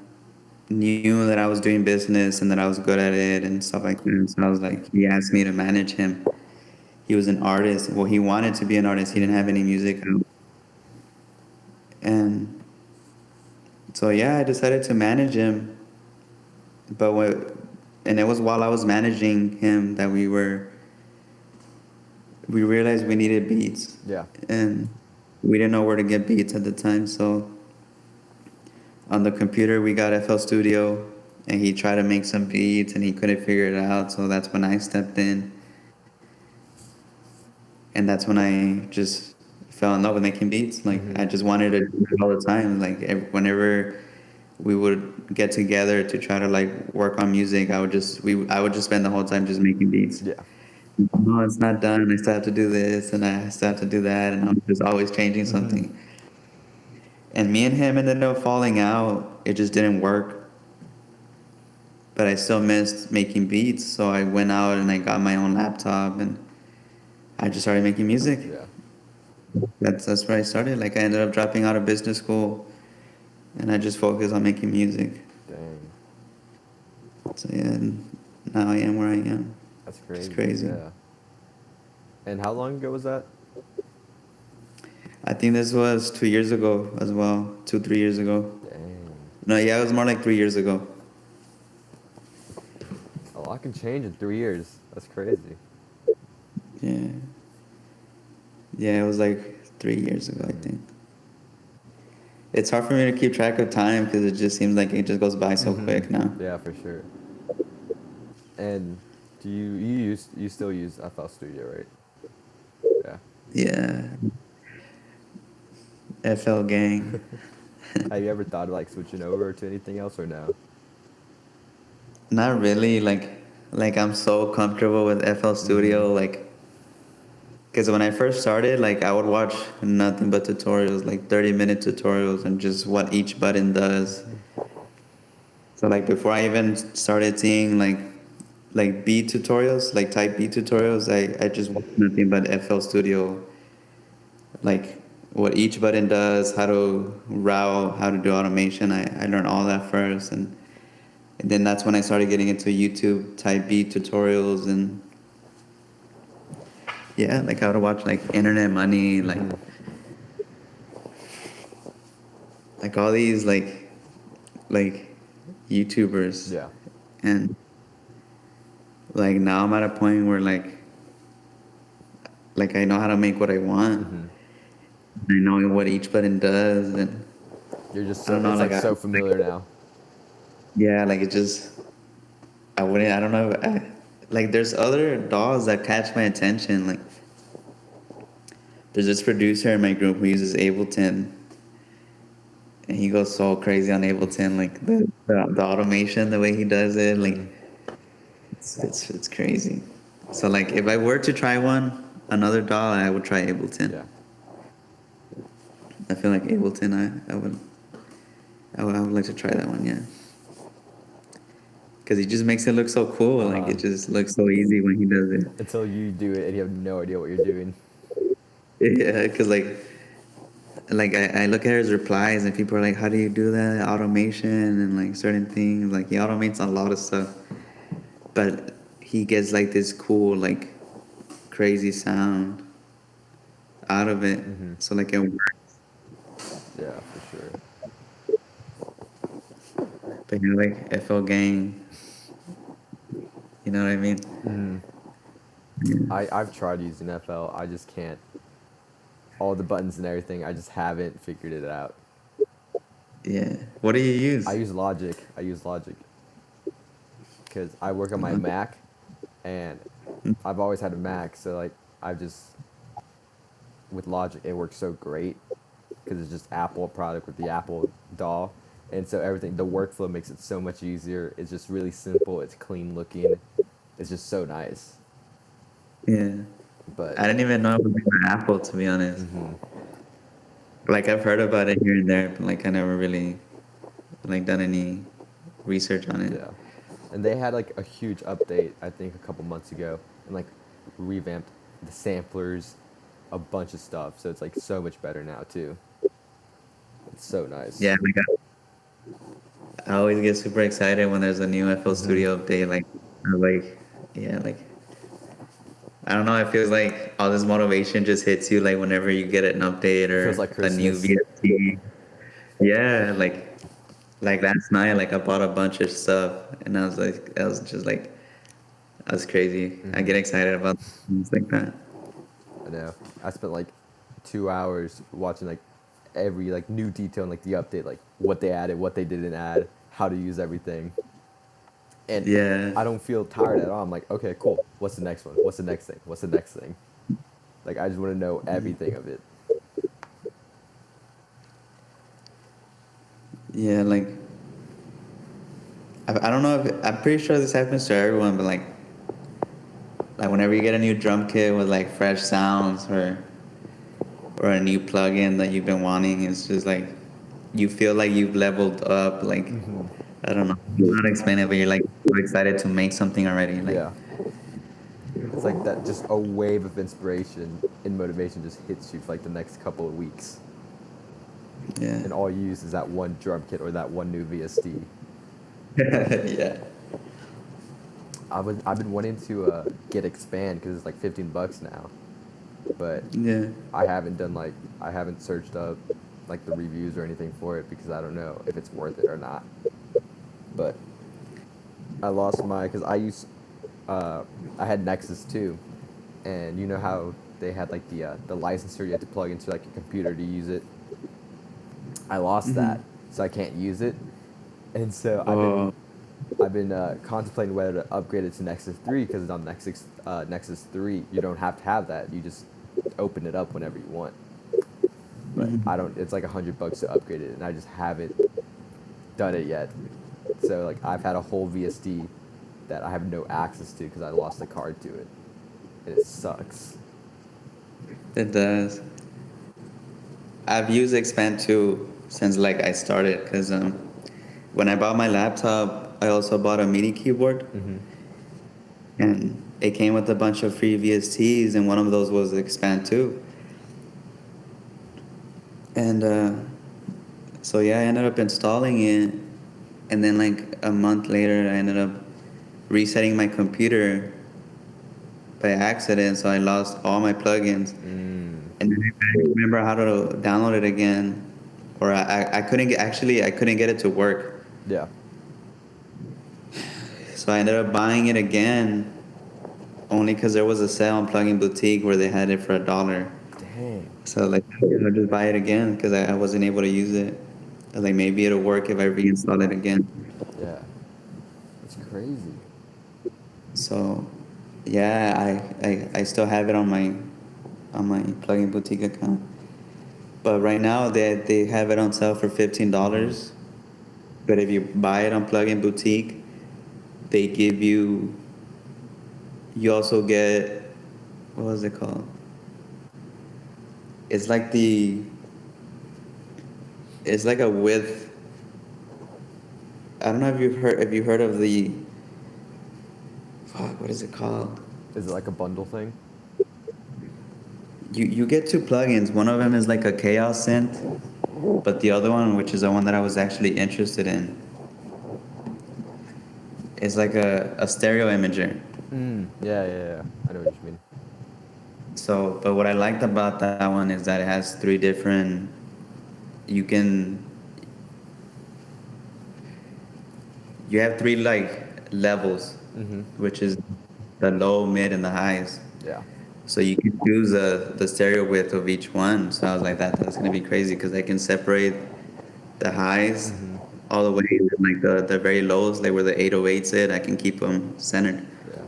B: knew that I was doing business and that I was good at it and stuff like that. So I was like, he asked me to manage him. He was an artist. Well, he wanted to be an artist. He didn't have any music out. And so So yeah, I decided to manage him. But and it was while I was managing him that we realized we needed beats.
A: Yeah.
B: And we didn't know where to get beats at the time. So on the computer, we got FL Studio, and he tried to make some beats, and he couldn't figure it out. So that's when I stepped in, and that's when I just fell in love with making beats. Like I just wanted to do it all the time. Like whenever we would get together to try to like work on music, I would just spend the whole time just making beats.
A: Yeah.
B: No, it's not done. I still have to do this, and I still have to do that, and I'm just always changing something. And me and him ended up falling out. It just didn't work. But I still missed making beats, so I went out and I got my own laptop, and I just started making music.
A: Yeah.
B: That's where I started. Like I ended up dropping out of business school, and I just focused on making music.
A: Dang.
B: So yeah, and now I am where I am.
A: That's crazy.
B: It's crazy.
A: Yeah. And how long ago was that?
B: I think this was 2 years ago as well. 3 years ago.
A: Dang.
B: No, yeah, it was more like 3 years ago.
A: A lot can change in 3 years. That's crazy.
B: Yeah. Yeah, it was like 3 years ago, I think. It's hard for me to keep track of time because it just seems like it just goes by so quick now.
A: Yeah, for sure. And do you still use FL Studio, right? Yeah.
B: Yeah. FL gang.
A: Have you ever thought of like switching over to anything else or no?
B: Not really. Like I'm so comfortable with FL Studio. Like, because when I first started, like I would watch nothing but tutorials, like 30-minute tutorials, and just what each button does. So like before I even started seeing like beat tutorials, like type beat tutorials, I just watched nothing but FL Studio. Like what each button does, how to route, how to do automation. I learned all that first, and then that's when I started getting into YouTube type beat tutorials, and yeah, like I would watch like Internet Money, like all these like YouTubers,
A: Yeah.
B: and like now I'm at a point where like I know how to make what I want. I know what each button does, and
A: You're just
B: I don't know,
A: it's like
B: like,
A: so familiar now.
B: yeah, like it just I don't know. Like there's other dolls that catch my attention. Like there's this producer in my group who uses Ableton, and he goes so crazy on Ableton. Like the automation, the way he does it, like it's crazy. So like if I were to try another doll, I would try Ableton.
A: Yeah.
B: I feel like Ableton, I would like to try that one, yeah. Because he just makes it look so cool. Like it just looks so easy when he does it.
A: Until you do it and you have no idea what you're doing.
B: Yeah, because like I look at his replies and people are like, how do you do that automation and like certain things? Like he automates a lot of stuff, but he gets like this cool like crazy sound out of it. So like it works.
A: Yeah, for sure.
B: But you know, like FL gang, you know what I mean?
A: I've tried using FL. I just can't. All the buttons and everything, I just haven't figured it out.
B: Yeah. What do you use?
A: I use Logic. Because I work on my Mac, and I've always had a Mac, so like with Logic it works so great because it's just Apple product with the Apple DAW, and so the workflow makes it so much easier. It's just really simple. It's clean looking. It's just so nice.
B: Yeah.
A: But
B: I didn't even know it was even Apple, to be honest. Like I've heard about it here and there, but like I never really like done any research on it.
A: yeah, and they had like a huge update I think a couple months ago, and like revamped the samplers, a bunch of stuff. So it's like so much better now too. It's so nice.
B: Yeah, like I always get super excited when there's a new FL Studio update. Like, yeah, like I don't know. It feels like all this motivation just hits you like whenever you get an update or
A: Feels like
B: a new
A: Christmas.
B: VST. Yeah, like like last night, like I bought a bunch of stuff, and I was like, I was just like, I was crazy. I get excited about things like that.
A: I know. I spent like 2 hours watching like every like new detail and like the update, like what they added, what they didn't add, how to use everything. And
B: Yeah,
A: I don't feel tired at all. I'm like, okay, cool. What's the next one? What's the next thing? What's the next thing? Like I just want to know everything of it.
B: yeah, like I don't know if I'm pretty sure this happens to everyone, but like whenever you get a new drum kit with like fresh sounds or a new plugin that you've been wanting, it's just like you feel like you've leveled up. Like I don't know, I don't know how to explain it, but you're like so excited to make something already. Like
A: Yeah. It's like that just a wave of inspiration and motivation just hits you for like the next couple of weeks.
B: yeah,
A: And all you use is that one drum kit or that one new VST.
B: yeah,
A: I've been wanting to get Expand because it's like $15 now, but
B: yeah.
A: I haven't searched up like the reviews or anything for it because I don't know if it's worth it or not. But I lost my because I had Nexus too, and you know how they had like the licensor you had to plug into like a computer to use it. I lost
B: Mm-hmm.
A: that, so I can't use it, and so
B: Oh,
A: I've been contemplating whether to upgrade it to Nexus 3 because on Nexus 3 you don't have to have that. You just open it up whenever you want. But I don't. It's like $100 to upgrade it, and I just haven't done it yet. So like I've had a whole VSD that I have no access to because I lost the card to it, and it sucks.
B: it does. I've used Expand too since like I started because when I bought my laptop, I also bought a MIDI keyboard, and it came with a bunch of free VSTs, and one of those was Expand too. And so yeah, I ended up installing it, and then like a month later, I ended up resetting my computer by accident, so I lost all my plugins. And then I couldn't remember how to download it again, or I couldn't get I couldn't get it to work.
A: Yeah.
B: So I ended up buying it again, only because there was a sale on Plugin Boutique where they had it for $1.
A: Dang.
B: So like I'll just buy it again because I wasn't able to use it. I was like maybe it'll work if I reinstall it again.
A: Yeah. It's crazy.
B: So yeah, I still have it on my Plugin Boutique account. But right now they have it on sale for $15. But if you buy it on Plugin Boutique, they give you also get, what was it called? It's like it's like a with, I don't know if you heard of the, fuck, what is it called?
A: Is it like a bundle thing?
B: You get two plugins. One of them is like a chaos synth, but the other one, which is the one that I was actually interested in, is like a stereo imager.
A: Yeah, yeah, yeah. I know what you mean.
B: So, but what I liked about that one is that it has three different. You can. You have three like levels, which is the low, mid, and the highs.
A: Yeah.
B: So you can choose the stereo width of each one. So I was like, that's gonna be crazy because I can separate the highs all the way, and then, like the very lows, like where the 808s sit, I can keep them centered.
A: Yeah.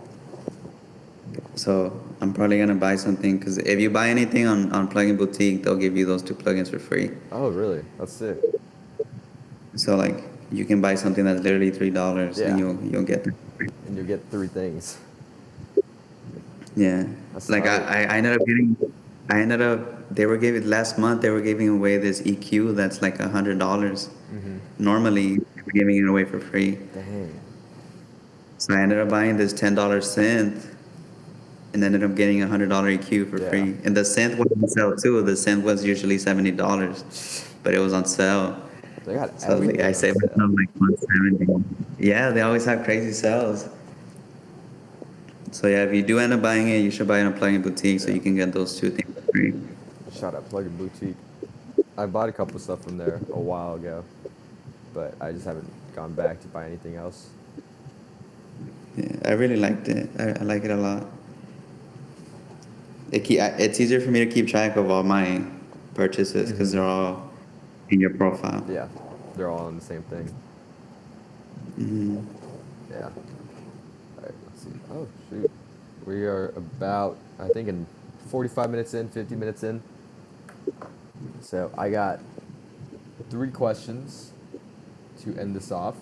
B: So I'm probably gonna buy something because if you buy anything on Plugin Boutique, they'll give you those two plugins for free.
A: Oh, really? That's sick.
B: So like you can buy something that's literally $3 and
A: Yeah.
B: you'll get that.
A: And you get three things.
B: Yeah.
A: That's
B: Like
A: tight.
B: I ended up getting, I ended up, they were giving, last month they were giving away this EQ that's like $100. Normally they were giving it away for free.
A: Dang.
B: So I ended up buying this $10 synth and ended up getting $100 EQ for
A: Yeah.
B: free. And the synth was on sale too. The synth was usually $70, but it was on sale.
A: They got
B: So like, I
A: everything on
B: saved
A: sale.
B: myself like 170. Yeah, they always have crazy sales. So yeah, if you do end up buying it, you should buy it on Plugin Boutique so
A: Yeah.
B: you can get those two things for free.
A: Shout out Plugin Boutique. I bought a couple stuff from there a while ago, but I just haven't gone back to buy anything else.
B: Yeah, I really liked it. I like it a lot. It's easier for me to keep track of all my purchases because they're all in your profile.
A: Yeah, they're all on the same thing. Yeah. All right, let's see. Oh, shoot. We are about, I think, in 45 minutes in, 50 minutes in. So I got 3 questions to end this off.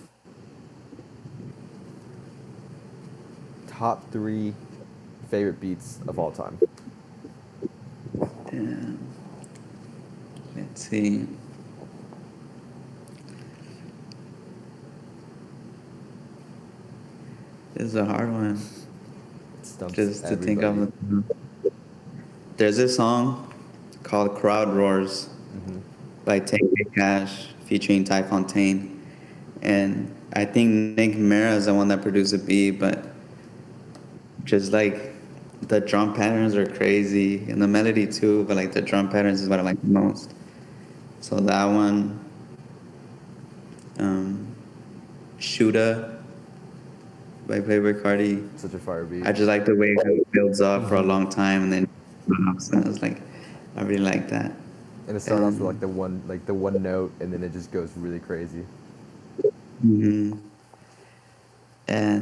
A: Top 3 favorite beats of all time.
B: Damn. Let's see. This is a hard one.
A: It stumps
B: Just to think
A: everybody.
B: of. There's a song called Crowd Roars by 10K Cash featuring Ty Fontaine. And I think Nick Mera is the one that produced the beat, but just like the drum patterns are crazy and the melody too, but like the drum patterns is what I like the most. So that one, Shooter by Playboy Cardi.
A: Such a fire beat.
B: I just like the way it builds up for a long time and then so I was like, I really like that.
A: And it starts off with like the one note, and then it just goes really crazy.
B: And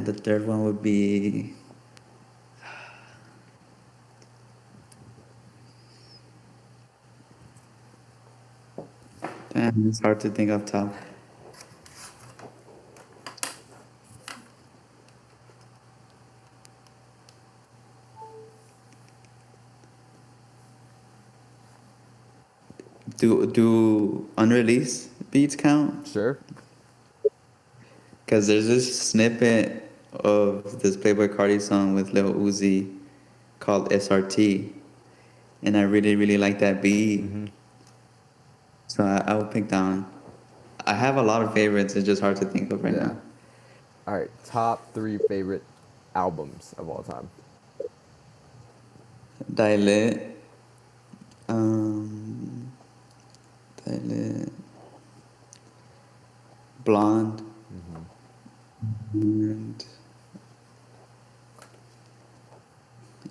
B: the third one would be damn, it's hard to think of top. Do unreleased beats count?
A: Sure.
B: Because there's this snippet of this Playboy Cardi song with Lil Uzi called SRT, and I really really like that beat. So I would pick that one. I have a lot of favorites. It's just hard to think of right now.
A: All right, top 3 favorite albums of all time.
B: Dilate, Blonde, and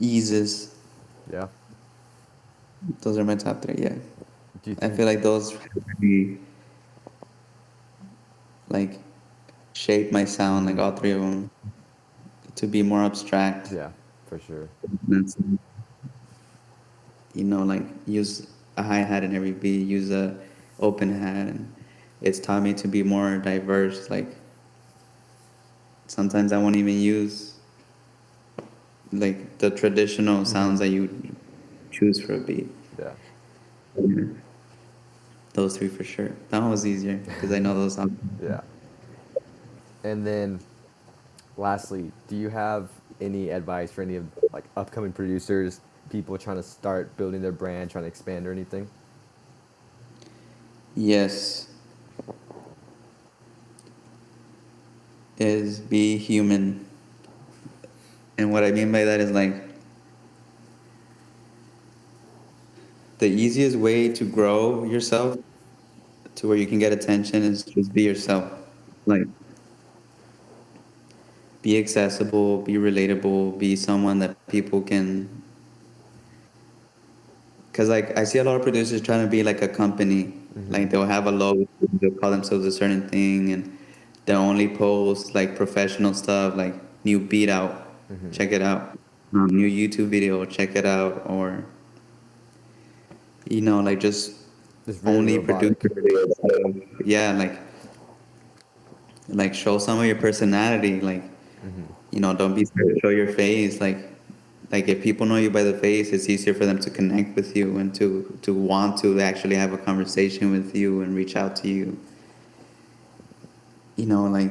B: Eases.
A: Yeah.
B: Those are my top 3. Yeah,
A: Do you
B: I
A: think
B: feel like those really like shape my sound, like all 3 of them, to be more abstract.
A: Yeah, for sure.
B: That's, like use a hi-hat in every beat, use a open hat, and it's taught me to be more diverse. Like sometimes I won't even use like the traditional sounds that you choose for a beat.
A: Yeah.
B: Yeah. Those 3 for sure. That one was easier because I know those songs.
A: Yeah. And then lastly, do you have any advice for any of like upcoming producers, people trying to start building their brand, trying to expand or anything?
B: Yes. Is be human. And what I mean by that is like the easiest way to grow yourself to where you can get attention is just be yourself. Like be accessible, be relatable, be someone that people can. Because like I see a lot of producers trying to be like a company. Like they'll have a logo, they'll call themselves a certain thing, and they'll only post like professional stuff, like new beat out, check it out, new YouTube video, check it out, or like just
A: Just really
B: only produce
A: robotic.
B: videos. So, yeah, like show some of your personality. Like don't be scared to show your face. Like if people know you by the face, it's easier for them to connect with you and to want to actually have a conversation with you and reach out to you. Like,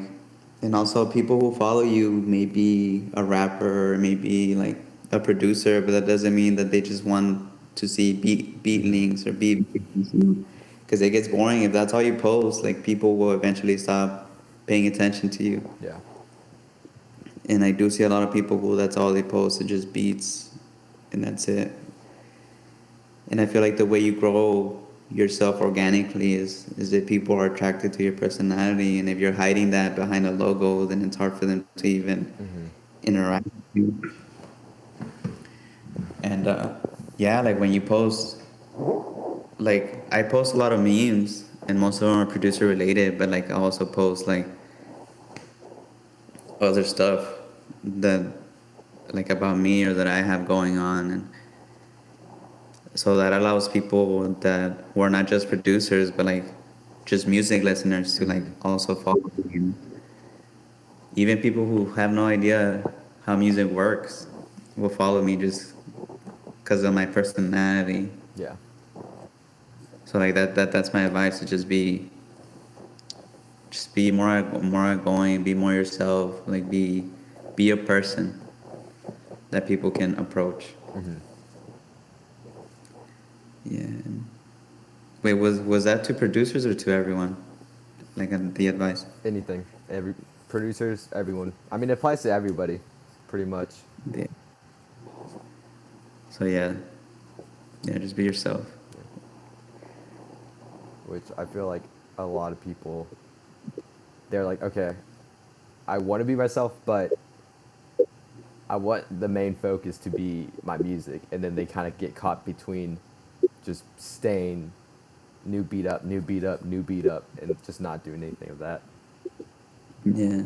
B: and also people who follow you may be a rapper, maybe like a producer, but that doesn't mean that they just want to see beat links or beat because it gets boring if that's all you post. Like people will eventually stop paying attention to you.
A: Yeah.
B: And I do see a lot of people who that's all they post is just beats, and that's it. And I feel like the way you grow yourself organically is if people are attracted to your personality, and if you're hiding that behind a logo, then it's hard for them to even interact with you. And yeah, like when you post, like I post a lot of memes, and most of them are producer related, but like I also post like other stuff that like about me or that I have going on, and so that allows people that who are not just producers but like just music listeners to like also follow me. And even people who have no idea how music works will follow me just because of my personality.
A: Yeah.
B: So like that's my advice, to just be more outgoing, be more yourself, like be a person that people can approach. Yeah. Wait, was that to producers or to everyone? Like the advice?
A: Anything. Every producers, everyone. I mean, it applies to everybody, pretty much.
B: Yeah. So yeah, just be yourself.
A: Which I feel like a lot of people, they're like, okay, I want to be myself, but I want the main focus to be my music, and then they kind of get caught between just staying new beat up, new beat up, new beat up, and just not doing anything of that.
B: Yeah.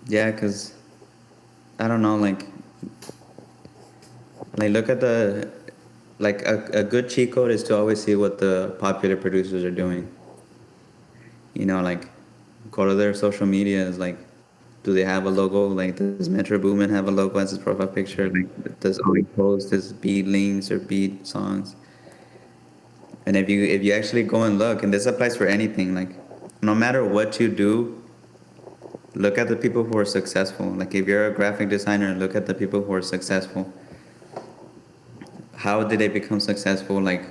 B: Yeah, cause I don't know, like look at the like a good cheat code is to always see what the popular producers are doing. You know, like go to their social medias, like do they have a logo? Like does Metro Boomin have a logo as his profile picture? Like does Oli post his beat links or beat songs? And if you actually go and look, and this applies for anything, like no matter what you do, look at the people who are successful. Like if you're a graphic designer, look at the people who are successful. How did they become successful? Like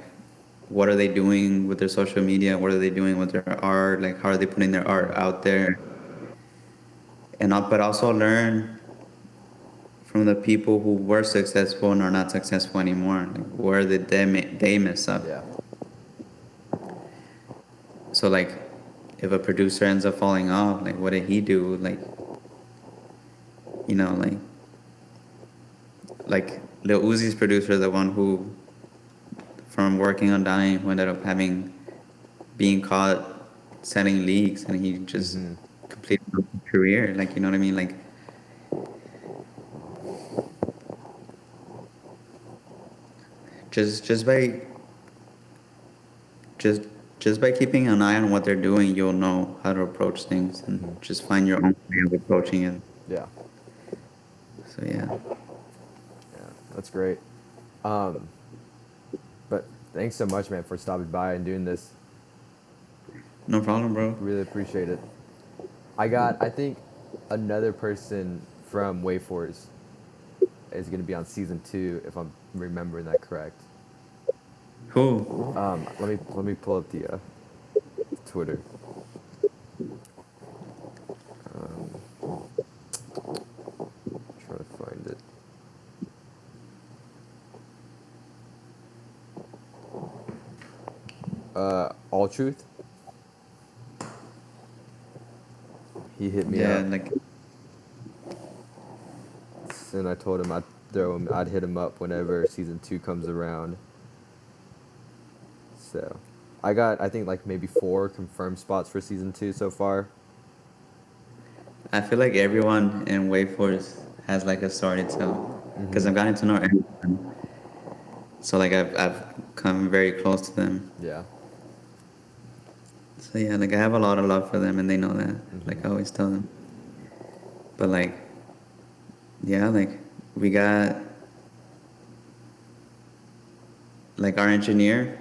B: what are they doing with their social media? What are they doing with their art? Like how are they putting their art out there? And but also learn from the people who were successful and are not successful anymore. Like where did they mess up?
A: Yeah.
B: So like if a producer ends up falling off, like what did he do? Like you know, like Lil Uzi's producer, the one who from working on Dying, who ended up being caught selling leaks, and he just completed his career. Like you know what I mean? Like just by just just by keeping an eye on what they're doing, you'll know how to approach things, and just find your own way of approaching it.
A: Yeah.
B: So yeah.
A: Yeah. That's great. But thanks so much, man, for stopping by and doing this.
B: No problem, bro.
A: Really appreciate it. I think, another person from Waveforce is going to be on season 2, if I'm remembering that correct.
B: Who?
A: Let me pull up the Twitter. Try to find it. All Truth. He hit me
B: Yeah,
A: up,
B: like
A: and I told him I'd hit him up whenever season 2 comes around. So, I think like maybe 4 confirmed spots for season 2 so far.
B: I feel like everyone in Waveforce has like a story to tell, because I've gotten to know everyone. So like I've come very close to them.
A: Yeah.
B: So yeah, like I have a lot of love for them, and they know that. Like I always tell them. But like, yeah, like we got like our engineer.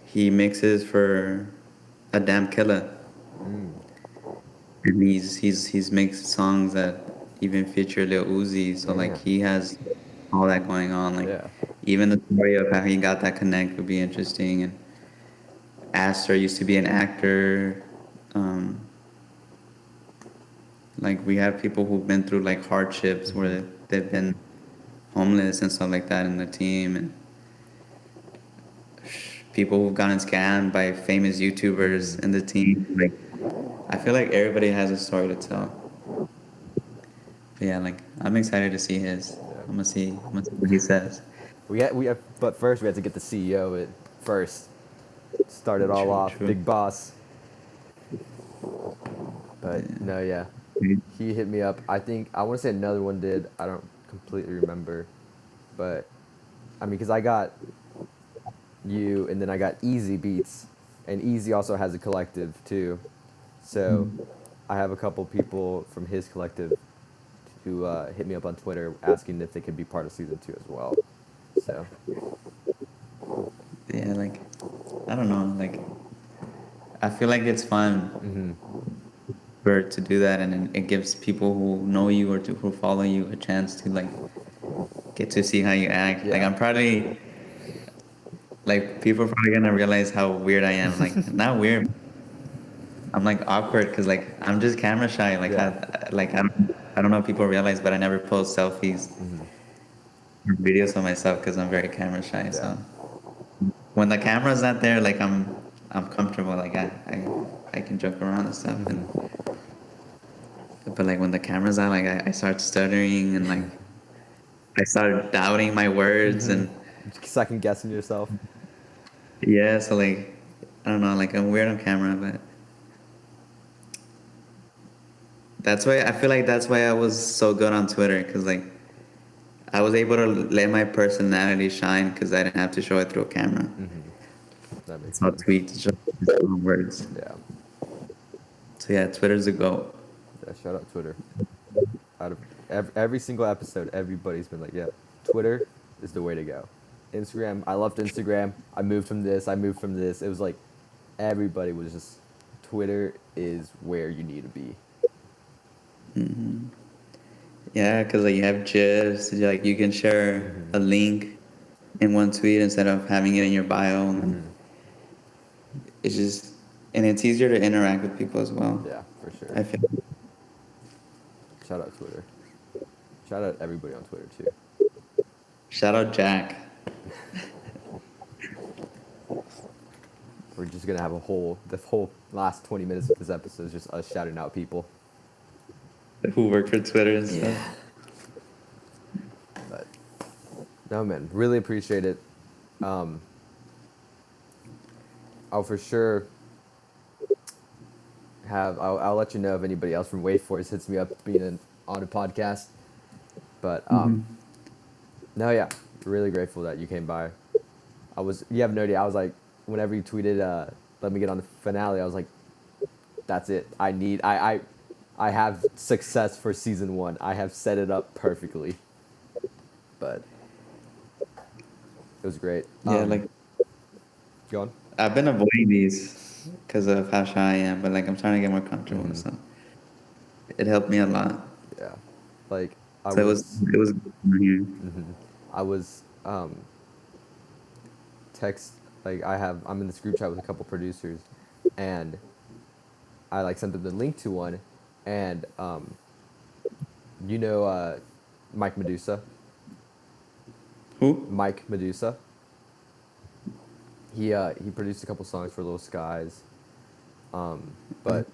B: He mixes for a damn killer, and he's mixed songs that even feature Lil Uzi. So like
A: Yeah.
B: he has all that going on. Like
A: Yeah.
B: even the story of how he got that connect would be interesting. And Aster used to be an actor. Like we have people who've been through like hardships where they've been homeless and stuff like that in the team, and people who've gotten scammed by famous YouTubers in the team. Like, I feel like everybody has a story to tell. But yeah, like I'm excited to see his.
A: Yeah.
B: I'm gonna see what he says.
A: But first we had to get the CEO it first. Start it all
B: True,
A: off,
B: true.
A: big boss. But no, yeah, he hit me up. I think I want to say another one did. I don't completely remember, but I mean, because I got you, and then I got Easy Beats, and Easy also has a collective too. So I have a couple people from his collective who hit me up on Twitter asking if they could be part of season 2 as well. So
B: Yeah, like I don't know, like I feel like it's fun for to do that, and it gives people who know you or who follow you a chance to like get to see how you act. Like
A: yeah,
B: I'm probably like people are probably gonna realize how weird I am. Like not weird. I'm like awkward because like I'm just camera shy. Like
A: yeah,
B: I don't know if people realize, but I never post selfies or videos of myself because I'm very camera shy.
A: yeah,
B: So when the camera's not there, like I'm comfortable. Like I can joke around and stuff. And but like when the camera's on, like I start stuttering and like I start doubting my words and
A: second guessing yourself.
B: yeah. So like I don't know. Like I'm weird on camera, but that's why I feel like that's why I was so good on Twitter because like I was able to let my personality shine because I didn't have to show it through a camera.
A: That makes
B: I'll
A: sense.
B: tweet to show my own words.
A: Yeah,
B: So yeah, Twitter's a go.
A: yeah. Shout out Twitter. Out of every single episode, everybody's been like, "Yeah, Twitter is the way to go." Instagram, I loved Instagram. I moved from this. I moved from this. It was like everybody was just Twitter is where you need to be.
B: Yeah, because like you have GIFs, like you can share a link in one tweet instead of having it in your bio. And it's just, and it's easier to interact with people as well.
A: Yeah, for sure.
B: I feel.
A: Shout out Twitter. Shout out everybody on Twitter too.
B: Shout out Jack,
A: We're just gonna have the whole last 20 minutes of this episode is just us shouting out people.
B: who worked for Twitter and stuff.
A: But no, man, really appreciate it. I'll for sure I'll let you know if anybody else from Waveforce hits me up being on a podcast. But no, yeah, really grateful that you came by. You have no idea. I was like, whenever you tweeted, let me get on the finale, I was like, that's it. I have success for season 1. I have set it up perfectly. But it was great.
B: Yeah, like
A: Go on.
B: I've been avoiding these because of how shy I am, but like I'm trying to get more comfortable. So it helped me a lot.
A: Yeah, like
B: So it was good here.
A: I was text like I'm in this group chat with a couple producers, and I like sent them the link to one, and you know Mike Medusa.
B: Who?
A: Mike Medusa. He produced a couple songs for Little Skies, but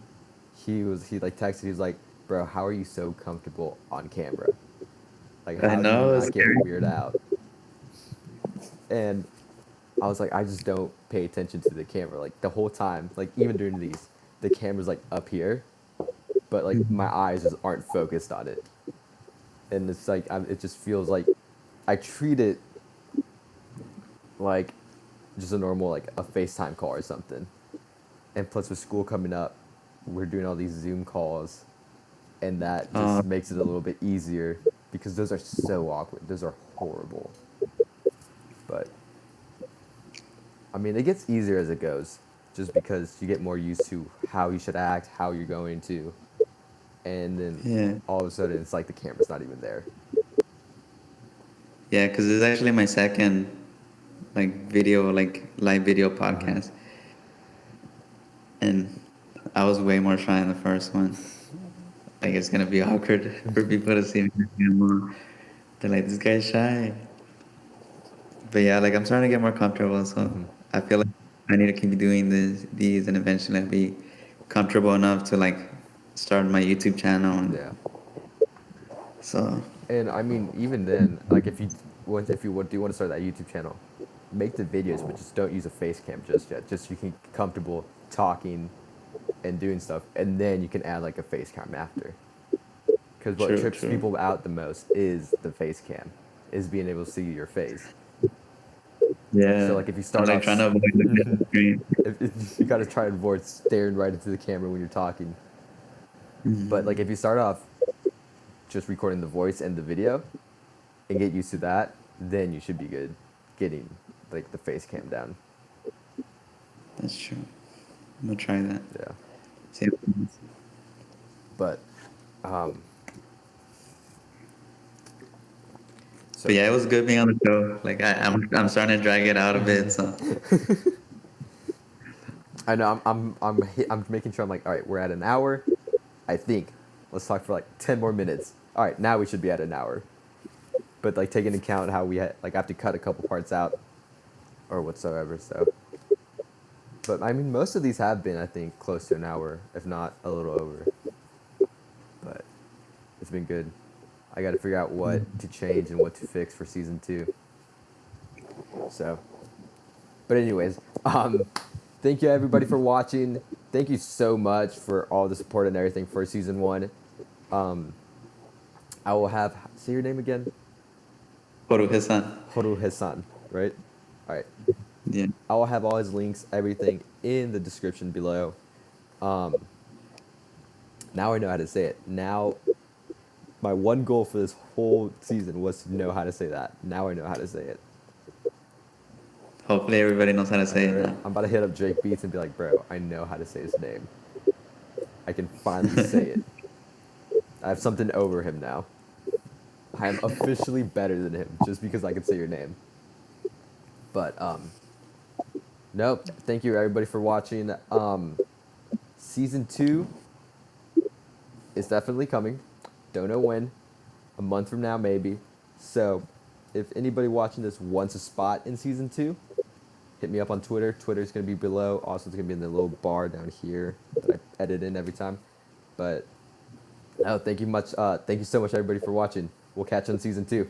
A: he like texted. He was like, "Bro, how are you so comfortable on camera? Like,
B: I
A: how do
B: know,
A: you
B: it's
A: not get
B: scary.
A: weirded out?" And I was like, I just don't pay attention to the camera. Like the whole time, like even during these, the camera's like up here, but like my eyes just aren't focused on it, and it's like it just feels like I treat it like just a normal like a FaceTime call or something. And plus with school coming up, we're doing all these Zoom calls, and that just makes it a little bit easier because those are so awkward. Those are horrible. But I mean, it gets easier as it goes, just because you get more used to how you should act, how you're going to, and then all of a sudden it's like the camera's not even there.
B: Yeah, because it's actually my second like live video podcast, and I was way more shy in the first one. Like it's gonna be awkward for people to see me more.
C: They're like, this guy's shy. But yeah, like I'm starting to get more comfortable, so
A: Mm-hmm.
C: I feel like I need to keep doing these, and eventually I'll be comfortable enough to like start my YouTube channel. And
A: Yeah.
C: so
A: And I mean, even then, like if you do want to start that YouTube channel, make the videos, but just don't use a face cam just yet. Just so you can get comfortable talking and doing stuff, and then you can add like a face cam after. Because what
C: true,
A: trips
C: true.
A: people out the most is the face cam, is being able to see your face. So
C: Yeah,
A: like if you
C: I'm
A: start
C: like
A: off,
C: trying to avoid looking at the screen.
A: if you gotta try and avoid staring right into the camera when you're talking. But like if you start off just recording the voice and the video, and get used to that, then you should be good getting like the face cam down.
C: That's true. I'm gonna try that.
A: Yeah.
C: See what happens.
A: But
C: But
A: so
C: yeah, it was good being on the show. Like I'm starting to drag it out a bit. So
A: I know I'm making sure I'm like, all right, we're at an hour. I think let's talk for like 10 more minutes. All right, now we should be at an hour. But like taking into account how we had like I have to cut a couple parts out or whatsoever. So, but I mean most of these have been I think close to an hour, if not a little over. But it's been good. I got to figure out what to change and what to fix for season 2. So, but anyways, thank you everybody for watching. Thank you so much for all the support and everything for season 1. I will have say your name again,
C: Horuhe San.
A: Horuhe San, right? All right.
C: Yeah.
A: I will have all his links, everything in the description below. Now I know how to say it. Now, my one goal for this whole season was to know how to say that. Now I know how to say it.
C: Hopefully everybody knows how to
A: I
C: say
A: know,
C: it
A: right?
C: now.
A: I'm about to hit up Drake Beats and be like, bro, I know how to say his name. I can finally say it. I have something over him now. I am officially better than him just because I can say your name. But nope. Thank you everybody for watching. Season 2 is definitely coming. Don't know when. A month from now maybe. So if anybody watching this wants a spot in season 2, hit me up on Twitter. Twitter's gonna be below. Also, it's gonna be in the little bar down here that I edit in every time. But no, thank you much. Thank you so much, everybody, for watching. We'll catch you on season 2.